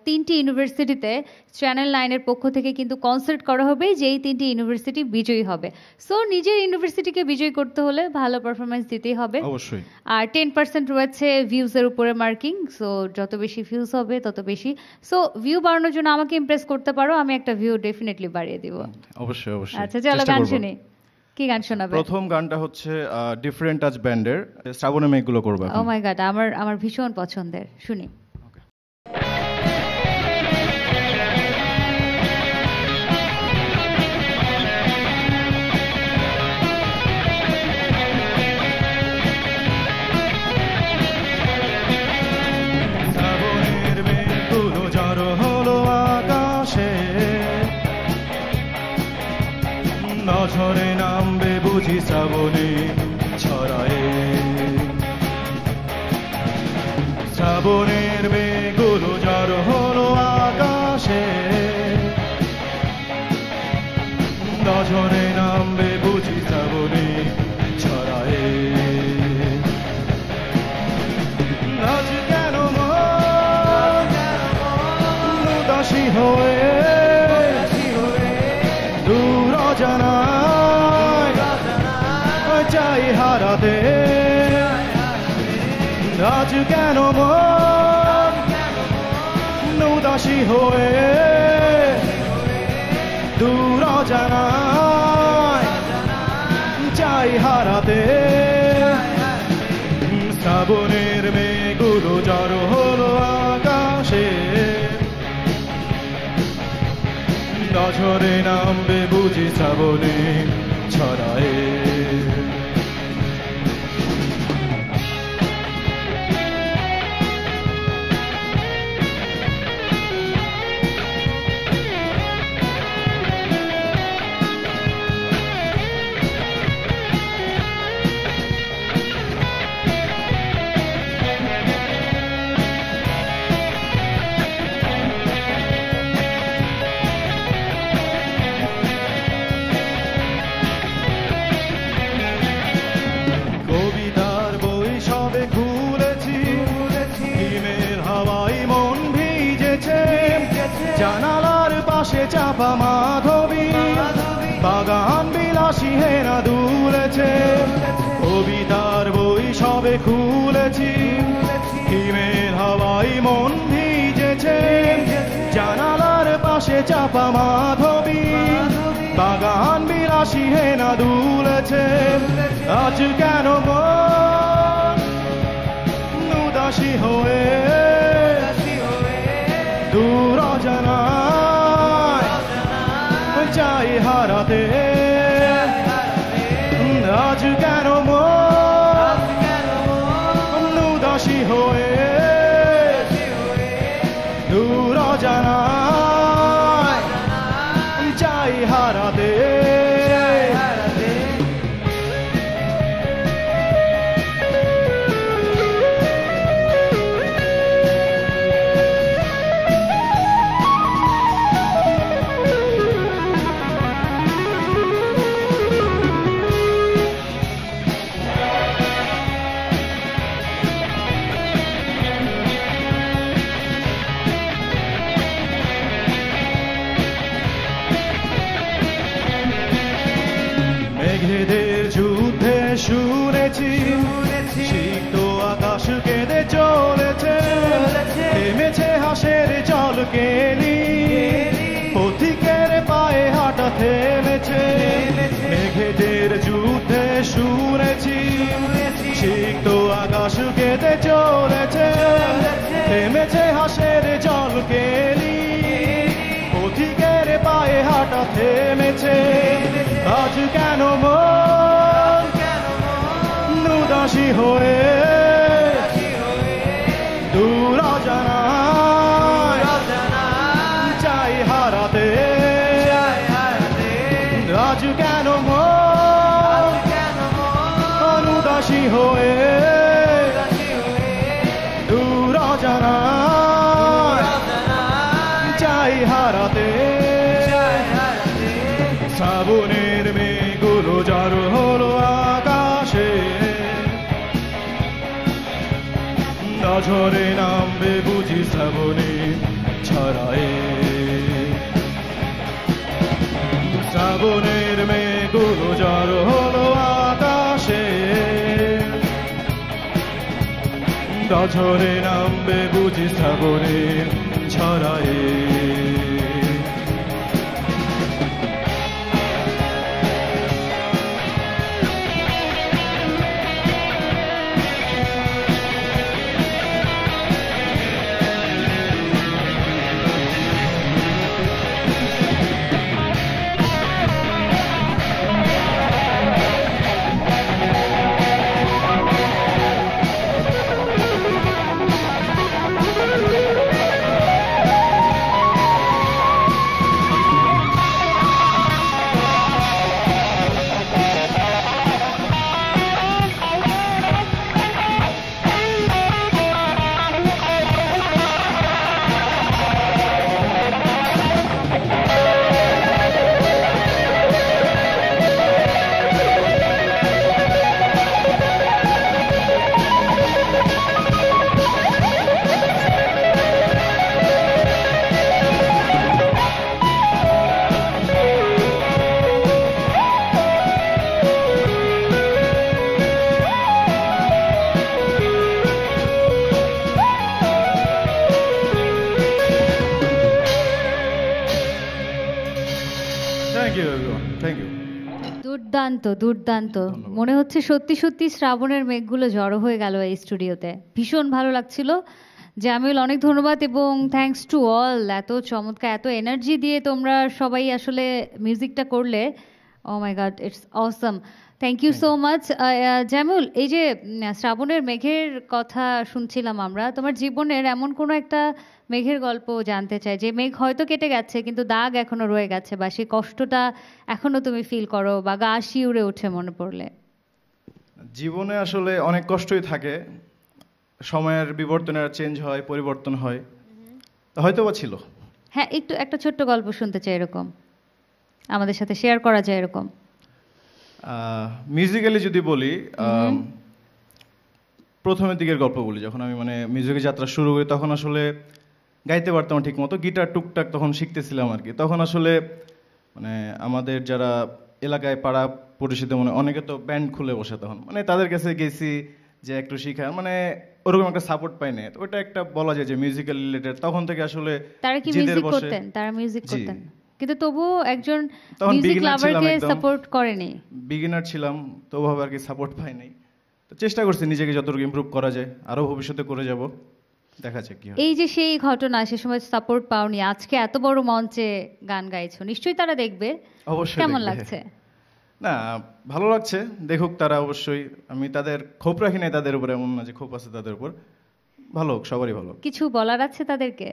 3টি ইউনিভার্সিটিতে চ্যানেল 9-এর পক্ষ থেকে কিন্তু কনসার্ট করা হবে যে এই 3টি ইউনিভার্সিটি বিজয়ী হবে। সো নিজের ইউনিভার্সিটিকে বিজয়ী করতে হলে ভালো পারফরমেন্স দিতেই হবে অবশ্যই। আর 10% রয়েছে ভিউজের উপরে মার্কিং, সো যত বেশি ভিউজ হবে তত বেশি। সো ভিউ বাড়ানোর জন্য আমাকে ইমপ্রেস করতে পারো, আমি একটা ভিউ ডেফিনেটলি বাড়িয়ে দিব। অবশ্যই। আচ্ছা, চলো গান শুনি। কি গান শোনাবে? প্রথম গানটা হচ্ছে ডিফারেন্ট টাচ ব্যান্ডের শ্রাবণে মেঘগুলো করবে। ও মাই গড, আমার ভীষণ পছন্দের, শুনি। নঝরে নামবে বুঝি শ্রাবণে ছড়ায়ে শ্রাবণের মেঘগুলো জড়ো হলো আকাশে নঝরে নামবে বুঝি শ্রাবণে ছড়ায়ে আজ কেন মন উদাসী হয়ে দূর অজানায় চাই হারাতে আজ কেন মন উদাসী হয়ে দূর অজানায় চাই হারাতে শ্রাবণের মেঘগুলো জড়ো হলো আকাশে নঝরে নামবে বুঝি শ্রাবণে ছড়ায়ে জানালার পাশে চাপা মাধবী বাগান বিলাসী হেনা দুলেছে কবিতার বই সবে খুলেছি হিমের হাওয়ায় মন ভিজেছে জানালার পাশে চাপা মাধবী বাগান বিলাসী হেনা দুলেছে আজ কেন মন উদাসী হয়ে দূর অজানায় চাই হারাতে আজ কেন মন উদাসী হয়ে দূর অজানায় চাই হারাতে মেঘেদের যুদ্ধে শুনেছি সিক্ত আকাশ কেঁদে চলেছে থেমেছে হাসের জল কেলি পথিকের পায়ে হাঁটা থেমেছে মেঘেদের যুদ্ধে শুনেছি সিক্ত আকাশ কেঁদে চলেছে থেমেছে হাসের জল কেলি পথিকের পায়ে হাঁটা থেমেছে আজ কেন মন উদাসী হয়ে দূর অজানায় চাই হারাতে আজ কেন মন উদাসী হয়ে দূর অজানায় চাই হারাতে শ্রাবণের মেঘগুলো জড়ো হলো আকাশে নঝরে নামবে বুঝি শ্রাবণে ছড়ায়ে শ্রাবণের মেঘগুলো জড়ো হলো আকাশে নঝরে নামবে বুঝি শ্রাবণে ছড়ায়ে ইউ এভরিওয়ান, থ্যাংক ইউ। দুর্দান্ত দুর্দান্ত, মনে হচ্ছে সত্যি সত্যি শ্রাবণের মেঘগুলো জড়ো হয়ে গেল এই স্টুডিওতে। ভীষণ ভালো লাগছিল। জামিল, অনেক ধন্যবাদ এবং থ্যাঙ্কস টু অল। এত চমৎকার, এত এনার্জি দিয়ে তোমরা সবাই আসলে মিউজিকটা করলে। Oh my god, it's awesome. Thank you so much. Jamil, এই যে শ্রাবণের মেঘের কথা শুনছিলাম আমরা, তোমার জীবনের এমন কোনো একটা মেঘের গল্প জানতে চাই যে মেঘ হয়তো কেটে গেছে কিন্তু দাগ এখনো রয়ে গেছে, বা সেই কষ্টটা এখনো তুমি ফিল করো বা গা শিউরে ওঠে মনে পড়লে। জীবনে আসলে অনেক কষ্টই থাকে, সময়ের বিবর্তনে চেঞ্জ হয়, পরিবর্তন হয়, হয়তো বা ছিল। হ্যাঁ, একটু একটা ছোট্ট গল্প শুনতে চাই, এরকম আমাদের সাথে শেয়ার করা যায় এরকম। মিউজিক্যালি যদি বলি, প্রথমের দিকের গল্প বলি, যখন আমি মানে মিউজিকের যাত্রা শুরু করি তখন আসলে গাইতে পারতাম ঠিক মতো, গিটার টুকটাক তখন শিখতেছিলাম আর কি। তখন আসলে মানে আমাদের যারা এলাকায় পাড়া পরিচিত মানে অনেকে তো ব্যান্ড খুলে বসে, তখন মানে তাদের কাছে গেছি যে একটু শিখা, মানে ওরকম একটা সাপোর্ট পাই না। ওটা একটা বলা যায় যে মিউজিক্যাল রিলেটেড। তখন থেকে আসলে তারা কি মিউজিক করতেন? তারা মিউজিক করতেন কিন্তু তবুও একজন মিউজিক লাভারকে সাপোর্ট করেনি। বিগিনার ছিলাম তো ওভাবে আর কি সাপোর্ট পাই নাই। তো চেষ্টা করছি নিজেকে যতটুকু ইমপ্রুভ করা যায়, আরো ভবিষ্যতে করে যাব, দেখা যাক কি হয়। এই যে সেই ঘটনা, সে সময় সাপোর্ট পাওনি, আজকে এত বড় মঞ্চে গান গাইছো, নিশ্চয়ই তারা দেখবে। অবশ্যই। কেমন লাগছে? না, ভালো লাগছে, দেখুক তারা অবশ্যই। আমি তাদের ক্ষোভ রাখি নাই তাদের উপর, এমন না যে ক্ষোভ আছে তাদের উপর। ভালো হোক, সবারই ভালো। কিছু বলার আছে তাদেরকে?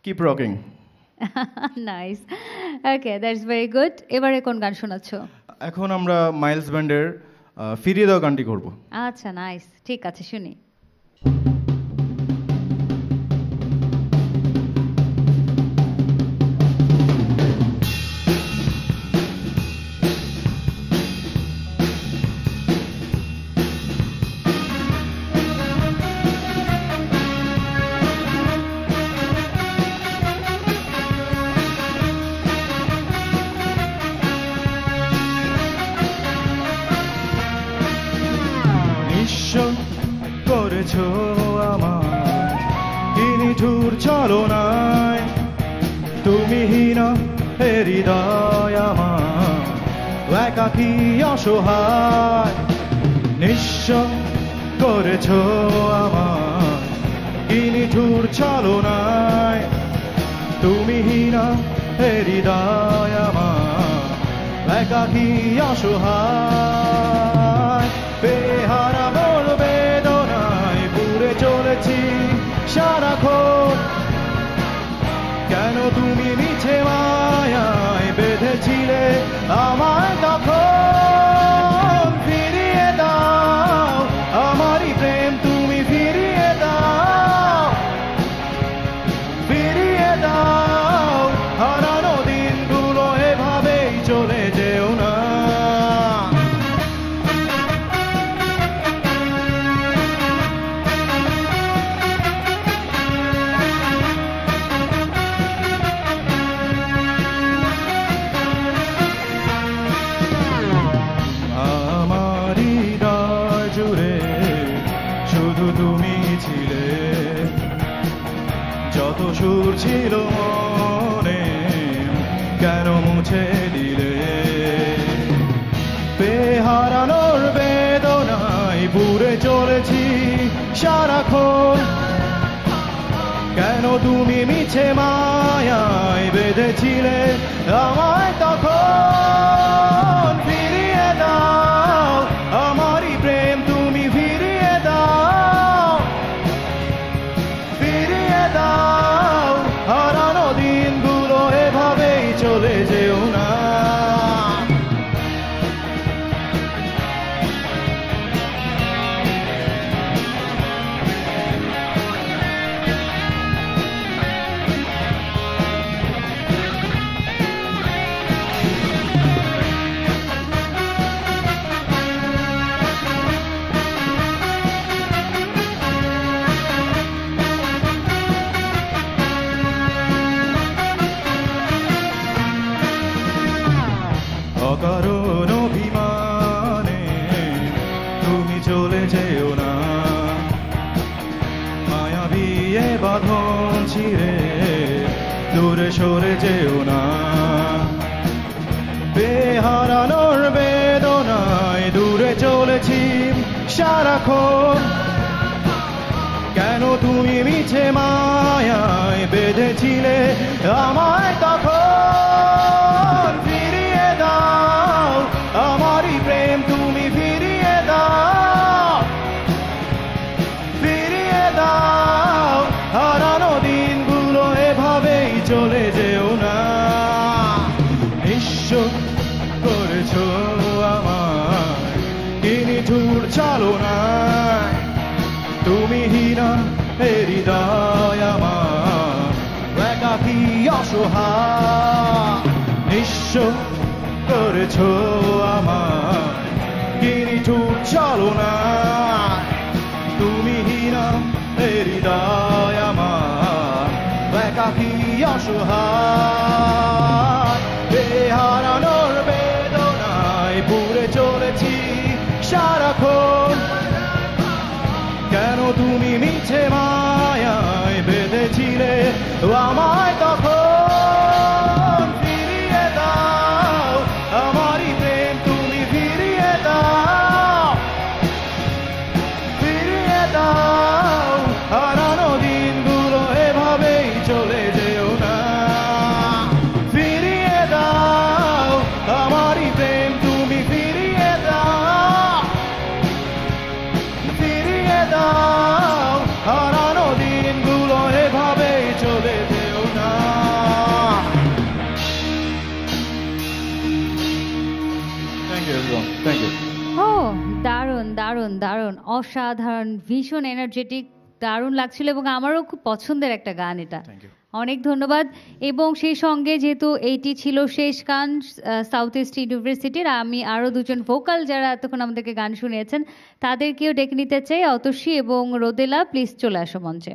Keep rocking. Nice, okay, that's very good. এবারে কোন গান শোনাচ্ছো? এখন আমরা মাইলস ব্যান্ডের ফিরিয়ে দাও গানটি করব। আচ্ছা, নাইস, ঠিক আছে, শুনি। করেছো আমার কি নিঠুর ছলনায়, তুমি হীন হৃদয় আমার একাকী অসহায়। নিঃস্ব করেছো আমার কি নিঠুর ছলনায়, তুমি হীন হৃদয় আমার একাকী অসহায়। বেহারা মোর বেদনায় পুড়ে চলেছি সারাক্ষণ, কেন তুমি মিছে মায়ায় বেঁধেছিলে আমায় তখন। ফিরিয়ে দাও আমারই প্রেম, তুমি ফিরিয়ে দাও, ফিরিয়ে দাও হারানো দিনগুলো, এভাবেই চলে যেও না। তুমি ছিলে যত সুর ছিল মনে, কেন মুছে দিলে। বেহারানোর বেদনায় পুড়ে চলেছি সারাক্ষণ, কেন তুমি মিছে মায়ায় বেঁধেছিলে আমায় তখন। ফিরিয়ে দাও আমারই প্রেম, তুমি ফিরিয়ে দাও, ফিরিয়ে দাও হারানো দিনগুলো, এভাবেই চলে যেও না। অকারণ অভিমানে তুমি চলে যেও না, মায়াবী এ বাঁধন ছিঁড়ে দূরে সরে যেও না। চলেছি সারাক্ষণ, কেন তুমি মিছে মায়ায় বেঁধেছিলে আমায় তখন? ফিরিয়ে দাও আমারই প্রেম, তুমি ফিরিয়ে দাও, ফিরিয়ে দাও হারানো দিনগুলো, এভাবেই চলে যেও না। নিঃস্ব করেছো আমার কি নিঠুর চালনা, তুমি হীনা হৃদয় আমার একাকী অসহায়। নিঃস্ব করেছো আমার কি নিঠুর চালনা, তুমি হীনা হৃদয় আমার একাকী অসহায়। হারানোর বেদনায় পুড়ে চলেছি সারাক্ষণ, কেন তুমি মিছে মায়ায় বেঁধেছিলে আমায় তখন? ফিরিয়ে দাও আমারই প্রেম, তুমি ফিরিয়ে দাও, ফিরিয়ে দাও হারানো দিনগুলো, এভাবেই চলে যেও না। ফিরিয়ে দাও আমারই প্রেম, তুমি ফিরিয়ে দাও, ফিরিয়ে দাও হারানো দিনগুলো, এভাবেই চলে যেও না। Thank you everyone, thank you. ও দারুণ দারুণ দারুণ, অসাধারণ, ভীষণ এনার্জেটিক, দারুণ লাগছিল এবং আমারও খুব পছন্দের একটা গান এটা। অনেক ধন্যবাদ। এবং সেই সঙ্গে যেহেতু এইটি ছিল শেষ গান সাউথ ইস্ট ইউনিভার্সিটির, আমি আরও দুজন ভোকাল যারা এতক্ষণ আমাদেরকে গান শুনিয়েছেন তাদেরকেও ডেকে নিতে চাই। অতসী এবং রোদেলা, প্লিজ চলে আসো মঞ্চে।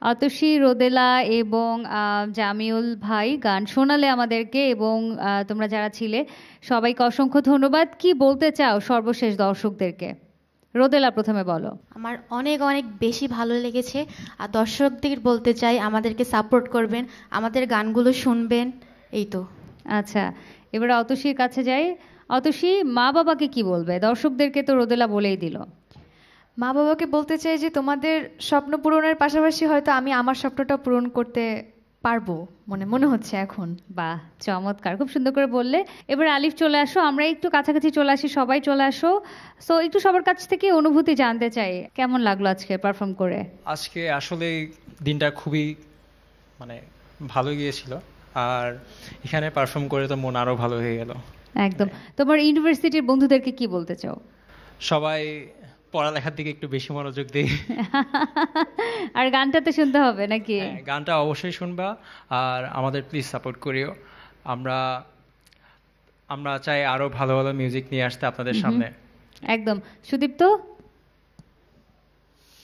অতসী, রোদেলা এবং জামিউল ভাই গান শোনালে আমাদেরকে, এবং তোমরা যারা ছিলে সবাইকে অসংখ্য ধন্যবাদ। কি বলতে চাও সর্বশেষ দর্শকদেরকে? রোদেলা প্রথমে বলো। আমার অনেক অনেক বেশি ভালো লেগেছে, আর দর্শকদের বলতে চাই আমাদেরকে সাপোর্ট করবেন, আমাদের গানগুলো শুনবেন, এই তো। আচ্ছা, এবারে অতসীর কাছে যাই। অতসী, মা বাবাকে কি বলবে? দর্শকদেরকে তো রোদেলা বলেই দিল। মা বাবাকে বলতে চাই যে তোমাদের স্বপ্ন পূরণের পাশাপাশি হয়তো আমি আমার স্বপ্নটা পূরণ করতে পারবো, মনে হচ্ছে এখন। বাহ, চমৎকার, খুব সুন্দর করে বললে। এবার আলিফ চলে আসো, আমরা একটু কাছাকাছি চলে আসি, সবাই চলে আসো। সো একটু সবার কাছ থেকে অনুভূতি জানতে চাই, কেমন লাগলো আজকে পারফর্ম করে? আজকে আসলে দিনটা খুবই মানে ভালো গিয়েছিল, আর এখানে পারফর্ম করে তো মন আরো ভালো হয়ে গেল। একদম। তোমার ইউনিভার্সিটির বন্ধুদেরকে কি বলতে চাও? সবাই পড়ালেখার দিকে একটু বেশি মনোযোগ দিই। আর গানটা তো শুনতে হবে নাকি? গানটা অবশ্যই শুনবা, আর আমাদের প্লিজ সাপোর্ট করিও। আমরা চাই আরো ভালো ভালো মিউজিক নিয়ে আসতে আপনাদের সামনে। একদম। সুদীপ্ত,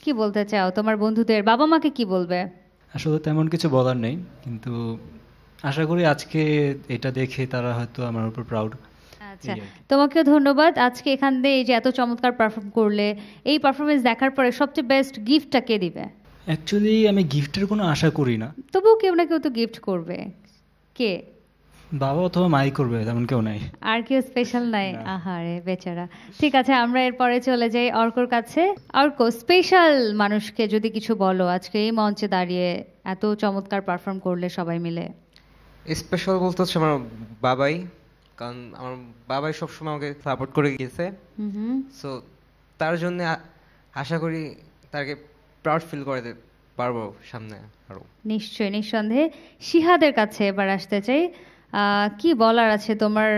কি বলতে চাও তোমার বন্ধুদের? বাবা মাকে কি বলবে? আসলে তেমন কিছু বলার নেই, কিন্তু আশা করি আজকে এটা দেখে তারা হয়তো আমার উপর প্রাউড। আচ্ছা, তোমাকেও ধন্যবাদ। আজকে এখান দিয়ে এই যে এত চমৎকার পারফর্ম করলে, এই পারফরমেন্স দেখার পরে সবচেয়ে বেস্ট গিফটটা কে দিবে? অ্যাকচুয়ালি আমি গিফটের কোনো আশা করি না, তবুও কেউ না কেউ তো গিফট করবে। কে? বাবা অথবা মাই করবে, তেমন কেউ নাই। আর কেউ স্পেশাল নাই? আহারে বেচারা। ঠিক আছে, আমরা এরপরে চলে যাই অর্কর কাছে। অর্ক, স্পেশাল মানুষকে যদি কিছু বলো আজকে এই মঞ্চে দাঁড়িয়ে এত চমৎকার পারফর্ম করলে সবাই মিলে। স্পেশাল বলতে হচ্ছে আমার বাবাই, কারণ আমার বাবাই সবসময় আমাকে সাপোর্ট করে গেছে। সো তার জন্য আশা করি তাকে প্রাউড ফিল করে পারবো সামনে আরো। নিশ্চয়ই, নিঃসন্দেহে। শিহাদের কাছে এবার আসতে চাই। কি বলার আছে তোমার?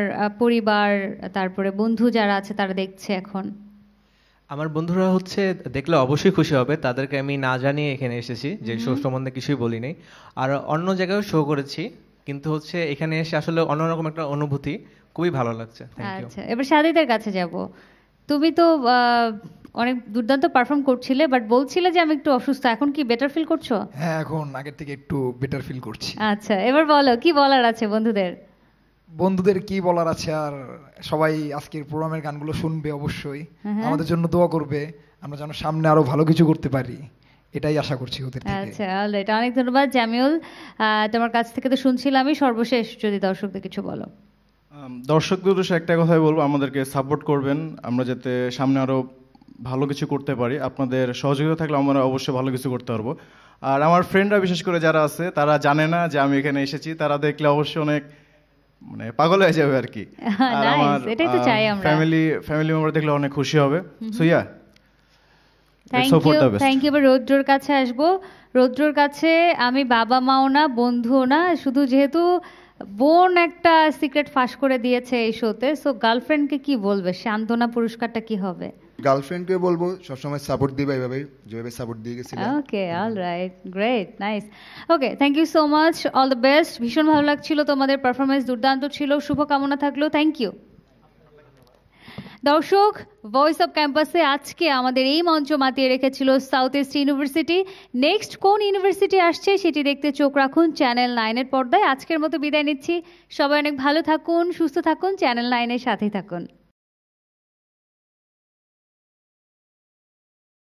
পরিবার, তারপরে বন্ধু যারা আছে তারা দেখছে এখন। আমার বন্ধুরা হচ্ছে দেখলে অবশ্যই খুশি হবে, তাদেরকে আমি না জানিয়ে এখানে এসেছি, যে শো সম্বন্ধে কিছুই বলি নাই। আর অন্য জায়গায় শো করেছি, কিন্তু হচ্ছে এখানে এসে আসলে অন্যরকম একটা অনুভূতি, খুবই ভালো লাগছে। আচ্ছা, এবার সাদিদের কাছে যাব। তুমি তো অনেক দুর্দান্ত পারফর্ম করছিলে, বাট বলছিলে যে আমি একটু অসুস্থ, এখন কি বেটার ফিল করছো? হ্যাঁ, এখন আগের থেকে একটু বেটার ফিল করছি। আচ্ছা, এবার বলো কি বলার আছে বন্ধুদের? বন্ধুদের কি বলার আছে আর, সবাই আজকের প্রোগ্রামের গানগুলো শুনবে অবশ্যই, আমাদের জন্য দোয়া করবে, আমরা যেন সামনে আরো ভালো কিছু করতে পারি, এটাই আশা করছি ওদের থেকে। আচ্ছা, অলরাইট, অনেক ধন্যবাদ। জামিউল, তোমার কাছ থেকে তো শুনছিলাম আমি, সর্বশেষ যদি দর্শকদের কিছু বলো। দর্শকদের উদ্দেশ্যে একটা কথাই বলবো, আমাদেরকে সাপোর্ট করবেন, আমরা যাতে সামনে আরো ভালো কিছু করতে পারি। আপনাদের সহযোগিতা থাকলে আমরা অবশ্যই ভালো কিছু করতে পারবো। আর আমার ফ্রেন্ডরা বিশেষ করে যারা আছে তারা জানে না যে আমি এখানে এসেছি, তারা দেখলে অবশ্যই অনেক মানে পাগল হয়ে যাবে আর কি। আর আমার এটাই তো চাই আমরা। ফ্যামিলি মেম্বার দেখলে অনেক খুশি হবে। So yeah, thank you. এবার রৌদ্রর কাছে আসবো। রৌদ্রর কাছে আমি বাবা মাও না, বন্ধুও না, শুধু যেহেতু বোন একটা সিক্রেট ফাঁস করে দিয়েছে এই শোতে, সো গার্লফ্রেন্ডকে কি বলবে? সান্ত্বনা পুরস্কারটা কি হবে? গার্লফ্রেন্ডকে বলবো সবসময় সাপোর্ট দিবে, এইভাবে যেভাবে সাপোর্ট দিয়ে গেছিল। Okay, alright, great, nice. Okay, thank you so much, all the best. ভীষণ ভালো লাগছিল, তোমাদের পারফরমেন্স দুর্দান্ত ছিল, শুভকামনা থাকলো, থ্যাংক ইউ। দর্শক, ভয়েস অফ ক্যাম্পাসে আজকে আমাদের এই মঞ্চ মাতিয়ে রেখেছিল সাউথ ইস্ট ইউনিভার্সিটি। নেক্সট কোন ইউনিভার্সিটি আসছে সেটি দেখতে চোখ রাখুন চ্যানেল 9-এর পর্দায়। আজকের মতো বিদায় নিচ্ছি, সবাই অনেক ভালো থাকুন, সুস্থ থাকুন, চ্যানেল 9-এর সাথেই থাকুন।